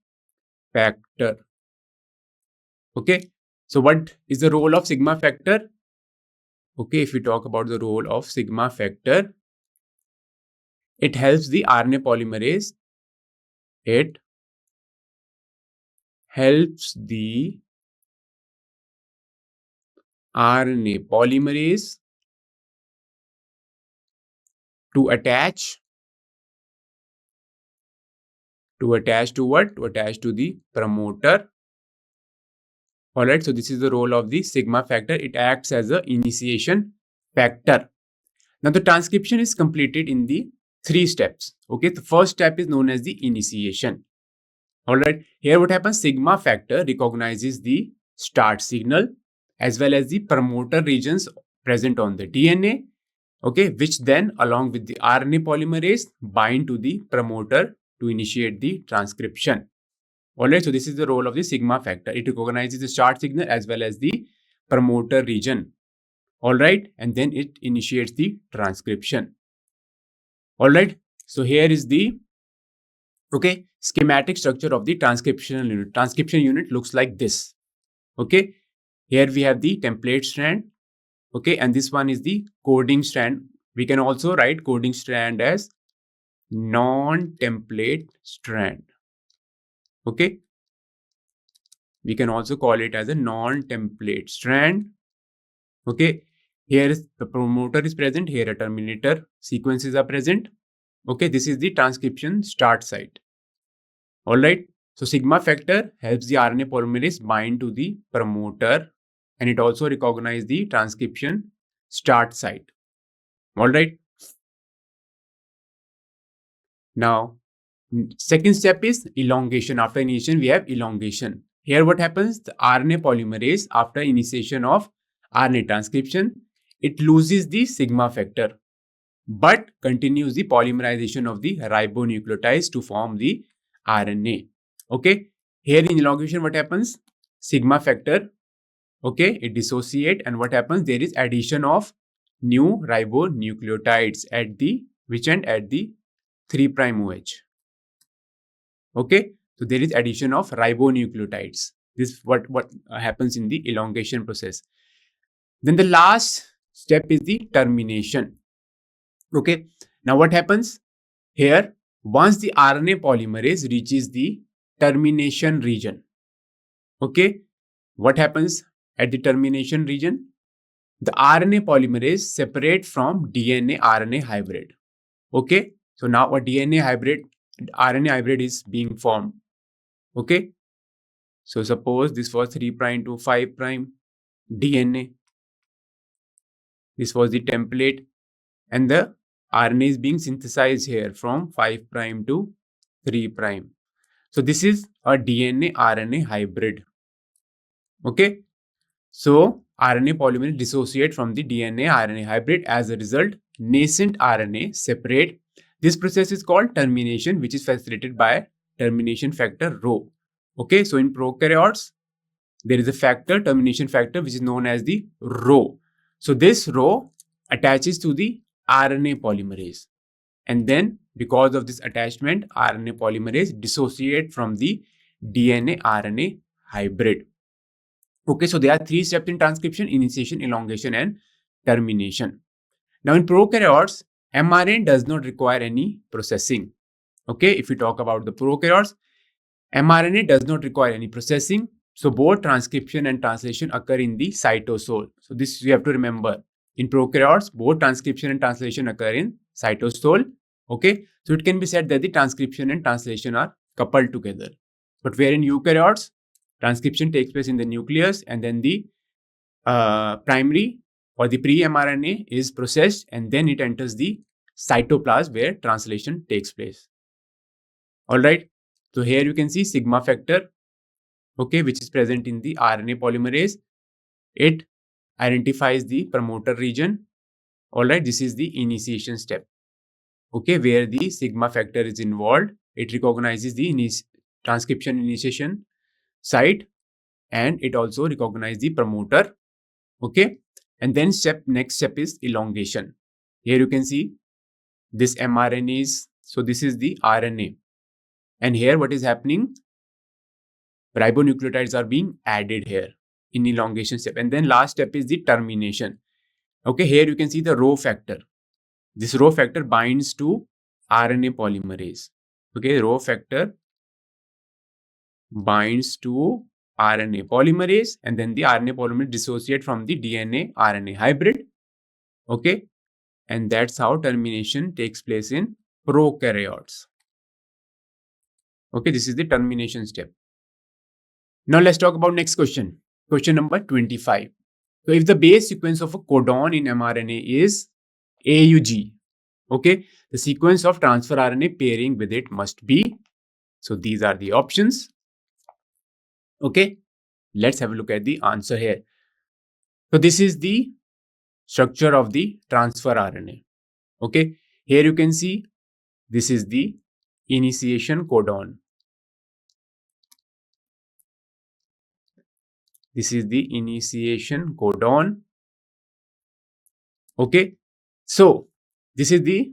factor. Okay, so what is the role of sigma factor? Okay, if we talk about the role of sigma factor, it helps the RNA polymerase. It helps the RNA polymerase to attach to what? To attach to the promoter. Alright, so this is the role of the sigma factor. It acts as an initiation factor. Now the transcription is completed in the 3 steps. Okay, the first step is known as the initiation. Alright, here what happens? Sigma factor recognizes the start signal as well as the promoter regions present on the DNA. Okay, which then along with the RNA polymerase bind to the promoter to initiate the transcription. Alright, so this is the role of the sigma factor. It recognizes the start signal as well as the promoter region. Alright, and then it initiates the transcription. Alright, so here is the schematic structure of the transcription unit. Transcription unit looks like this. Okay, here we have the template strand. Okay, and this one is the coding strand. We can also write coding strand as non-template strand. Okay, we can also call it as a non-template strand. Okay, here is the promoter is present, here a terminator sequences are present. Okay, this is the transcription start site. Alright, so sigma factor helps the RNA polymerase bind to the promoter and it also recognizes the transcription start site. Alright, now second step is elongation. After initiation, we have elongation. Here what happens? The RNA polymerase, after initiation of RNA transcription, it loses the sigma factor but continues the polymerization of the ribonucleotides to form the RNA. Okay, here in elongation what happens? Sigma factor, okay, it dissociate and what happens? There is addition of new ribonucleotides at the which end? At the 3' OH. Okay, so there is addition of ribonucleotides. This what happens in the elongation process. Then the last step is the termination. Okay, now what happens here? Once the RNA polymerase reaches the termination region, okay, what happens at the termination region? The RNA polymerase separate from DNA RNA hybrid. Okay, so now a DNA hybrid, RNA hybrid is being formed. Okay, so suppose this was 3' to 5' DNA. This was the template and the RNA is being synthesized here from 5' to 3'. So this is a DNA RNA hybrid. Okay, so RNA polymerase dissociate from the DNA RNA hybrid. As a result, nascent RNA separate. This process is called termination, which is facilitated by termination factor rho. Okay, so in prokaryotes, there is a factor, termination factor, which is known as the rho. So this rho attaches to the RNA polymerase. And then because of this attachment, RNA polymerase dissociate from the DNA RNA hybrid. Okay, so there are 3 steps in transcription: initiation, elongation, and termination. Now in prokaryotes, mRNA does not require any processing. Okay, if we talk about the prokaryotes, mRNA does not require any processing. So both transcription and translation occur in the cytosol. So this you have to remember. In prokaryotes, both transcription and translation occur in cytosol. Okay, so it can be said that the transcription and translation are coupled together. But where in eukaryotes, transcription takes place in the nucleus and then the primary or the pre-mRNA is processed and then it enters the cytoplasm where translation takes place. Alright, so here you can see sigma factor, okay, which is present in the RNA polymerase. It identifies the promoter region. Alright, this is the initiation step. Okay, where the sigma factor is involved. It recognizes the transcription initiation site and it also recognizes the promoter. Okay, and then next step is elongation. Here you can see this mRNA is, so this is the RNA. And here what is happening? Ribonucleotides are being added here in elongation step. And then last step is the termination. Okay, here you can see the rho factor. This rho factor binds to RNA polymerase. Okay, rho factor binds to RNA polymerase, and then the RNA polymerase dissociate from the DNA RNA hybrid. Okay, and that's how termination takes place in prokaryotes. Okay, this is the termination step. Now let's talk about next question. Question number 25. So if the base sequence of a codon in mRNA is AUG, okay, the sequence of transfer RNA pairing with it must be. So these are the options. Okay, let's have a look at the answer here. So this is the structure of the transfer RNA. Okay, here you can see this is the initiation codon. This is the initiation codon. Okay, so this is the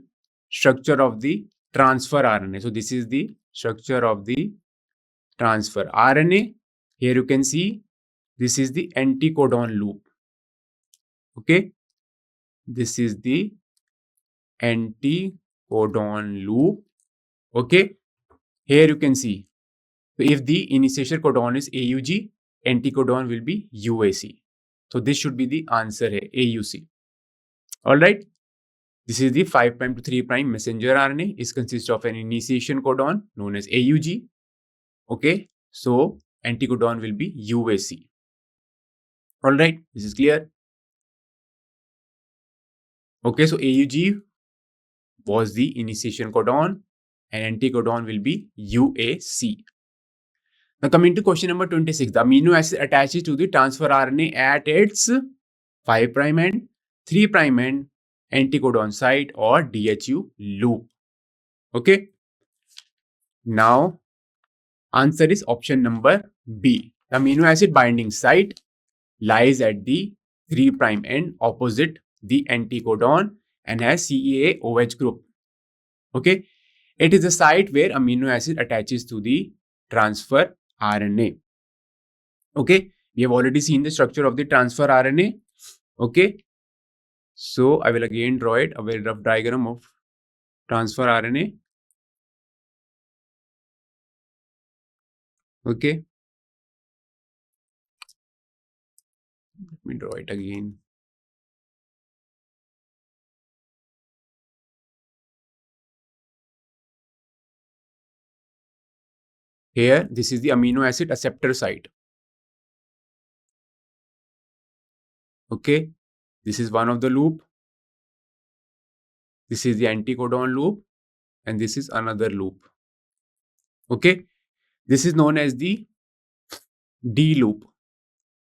structure of the transfer RNA. So this is the structure of the transfer RNA. Here you can see this is the anticodon loop. Okay, this is the anticodon loop. Okay, here you can see, so if the initiation codon is AUG, anticodon will be UAC. So this should be the answer here, AUC. All right. This is the 5' to 3' messenger RNA. It consists of an initiation codon known as AUG. Okay, so anticodon will be UAC. All right, this is clear. Okay, so AUG was the initiation codon and anticodon will be UAC. Now coming to question number 26, the amino acid attaches to the transfer RNA at its 5' and 3' end anticodon site or DHU loop. Okay. Now, answer is option number B. The amino acid binding site lies at the 3' end opposite the anticodon and has CEA OH group. Okay. It is the site where amino acid attaches to the transfer RNA. Okay. We have already seen the structure of the transfer RNA. Okay. So I will again draw it, a very rough diagram of transfer RNA. Okay. Let me draw it again. Here, this is the amino acid acceptor site. Okay. This is one of the loop. This is the anticodon loop. And this is another loop. Okay. This is known as the D loop.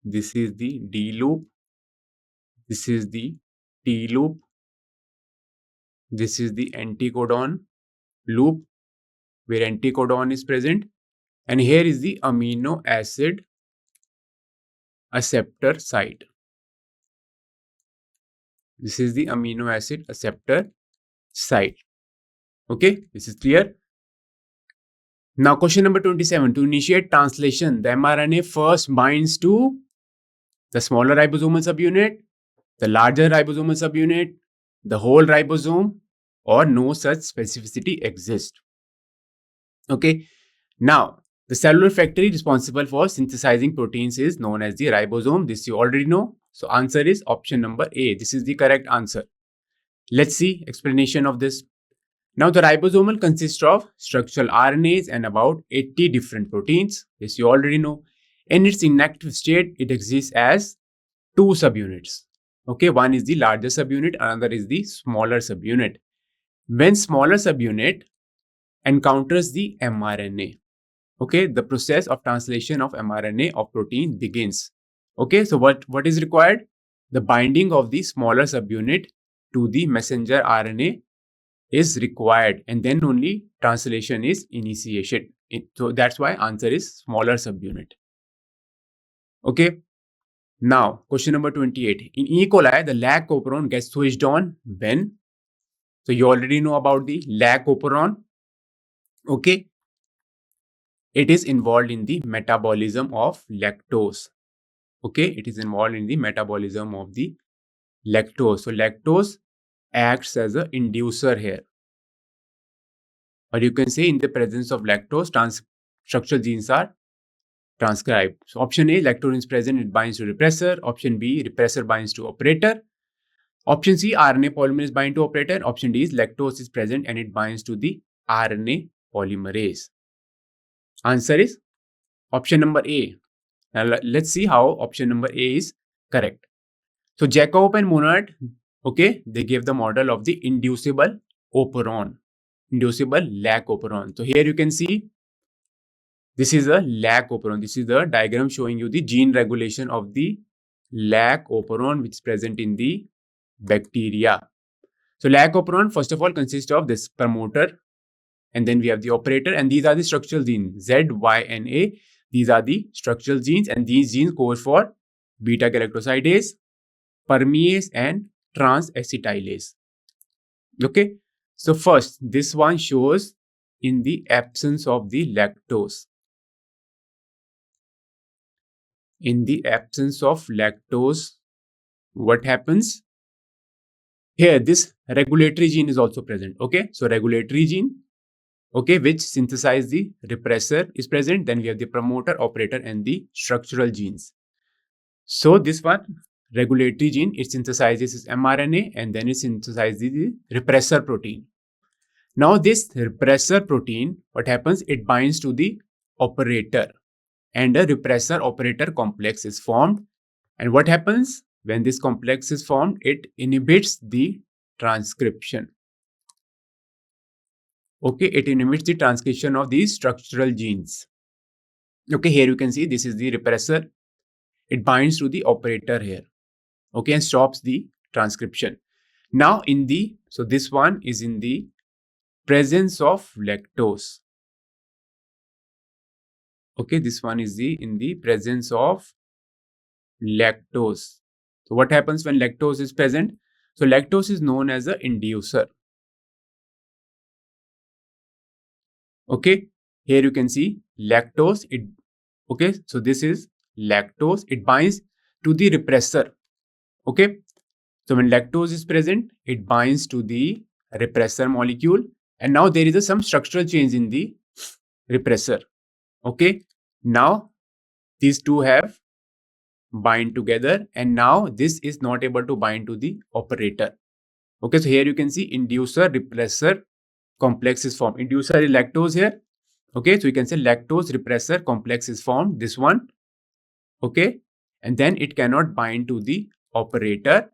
This is the D loop. This is the T loop. This is the anticodon loop where anticodon is present. And here is the amino acid acceptor site. This is the amino acid acceptor site. Okay, this is clear. Now, question number 27. To initiate translation, the mRNA first binds to the smaller ribosomal subunit, the larger ribosomal subunit, the whole ribosome, or no such specificity exists. Okay. Now, the cellular factory responsible for synthesizing proteins is known as the ribosome. This you already know. So, answer is option number A. This is the correct answer. Let's see explanation of this. Now, the ribosomal consists of structural RNAs and about 80 different proteins. This you already know. In its inactive state, it exists as two subunits. Okay, one is the larger subunit, another is the smaller subunit. When smaller subunit encounters the mRNA, okay, the process of translation of mRNA of protein begins. Okay, so what is required? The binding of the smaller subunit to the messenger RNA is required, and then only translation is initiated. So that's why answer is smaller subunit. Okay. Now, question number 28. In E. coli, the lag operon gets switched on when? So you already know about the lag operon. Okay. It is involved in the metabolism of lactose. Okay. It is involved in the metabolism of the lactose. So lactose acts as an inducer here. Or you can say in the presence of lactose, structural genes are transcribed. So option A, lactose is present, it binds to repressor. Option B, repressor binds to operator. Option C, RNA polymerase bind to operator. Option D is lactose is present and it binds to the RNA polymerase. Answer is option number A. Now let's see how option number A is correct. So Jacob and Monod, okay, they gave the model of the inducible operon, inducible lac operon. So here you can see this is a lac operon. This is the diagram showing you the gene regulation of the lac operon which is present in the bacteria. So lac operon first of all consists of this promoter and then we have the operator and these are the structural genes Z, Y and A. These are the structural genes and these genes code for beta galactosidase, permease and trans-acetylase. Okay. So first this one shows in the absence of the lactose. In the absence of lactose, what happens? Here, this regulatory gene is also present. Okay, so regulatory gene, okay, which synthesize the repressor is present. Then we have the promoter, operator, and the structural genes. So this one, regulatory gene, it synthesizes mRNA and then it synthesizes the repressor protein. Now this repressor protein, what happens? It binds to the operator and a repressor operator complex is formed. And what happens when this complex is formed? It inhibits the transcription. Okay, it inhibits the transcription of these structural genes. Okay, here you can see this is the repressor. It binds to the operator here. Okay, and stops the transcription. Now so this one is in the presence of lactose. Okay, this one is in the presence of lactose. So what happens when lactose is present? So lactose is known as an inducer. Okay, here you can see lactose. Okay, so this is lactose. It binds to the repressor. Okay, so when lactose is present, it binds to the repressor molecule. And now there is some structural change in the repressor. Okay, now these two have bind together and now this is not able to bind to the operator. Okay, so here you can see inducer repressor complex is formed. Inducer is lactose here. Okay, so you can say lactose repressor complex is formed, this one. Okay, and then it cannot bind to the operator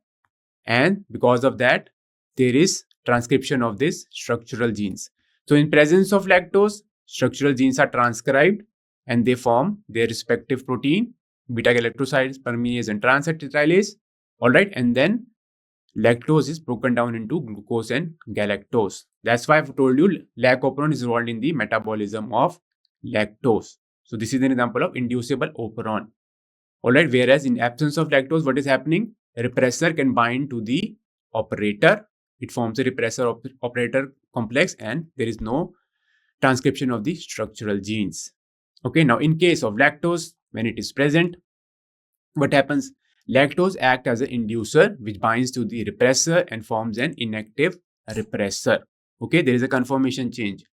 and because of that there is transcription of this structural genes. So in presence of lactose, structural genes are transcribed and they form their respective protein, beta galactosides, permease and trans-acetylase. All right, and then lactose is broken down into glucose and galactose. That's why I've told you lac operon is involved in the metabolism of lactose. So this is an example of inducible operon. All right, whereas in absence of lactose, what is happening? A repressor can bind to the operator. It forms a repressor operator complex and there is no transcription of the structural genes. Okay, now in case of lactose, when it is present, what happens? Lactose acts as an inducer which binds to the repressor and forms an inactive repressor. Okay, there is a conformation change.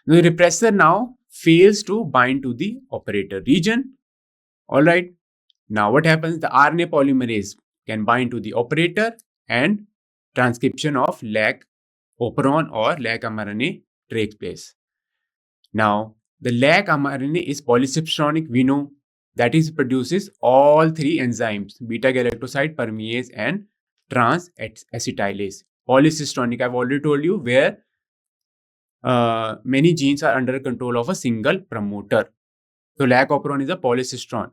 The repressor now fails to bind to the operator region. All right, now what happens? The RNA polymerase can bind to the operator and transcription of lac operon or lac mRNA takes place. Now, the lac mRNA is polycystic. We know that is produces all three enzymes, beta galactoside, permease and trans-acetylase. Polycystic, I've already told you, where many genes are under control of a single promoter. So lac operon is a polycystic.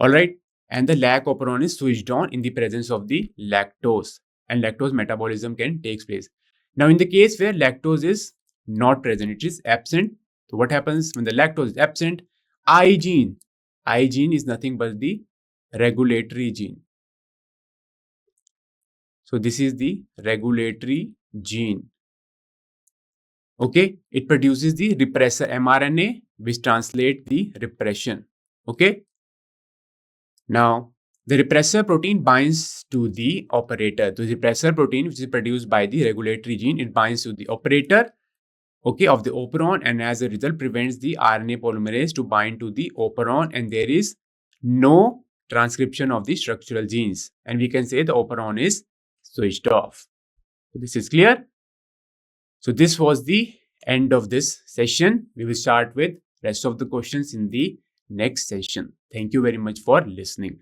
All right, and the lac operon is switched on in the presence of the lactose and lactose metabolism can take place. Now in the case where lactose is not present, it is absent. So what happens when the lactose is absent? I gene is nothing but the regulatory gene. So this is the regulatory gene. Okay, it produces the repressor mRNA which translate the repression. Okay, now The repressor protein binds to the operator. The repressor protein, which is produced by the regulatory gene, it binds to the operator, okay, of the operon, and as a result prevents the RNA polymerase to bind to the operon, and there is no transcription of the structural genes, and we can say the operon is switched off. So this is clear. So this was the end of this session. We will start with rest of the questions in the next session. Thank you very much for listening.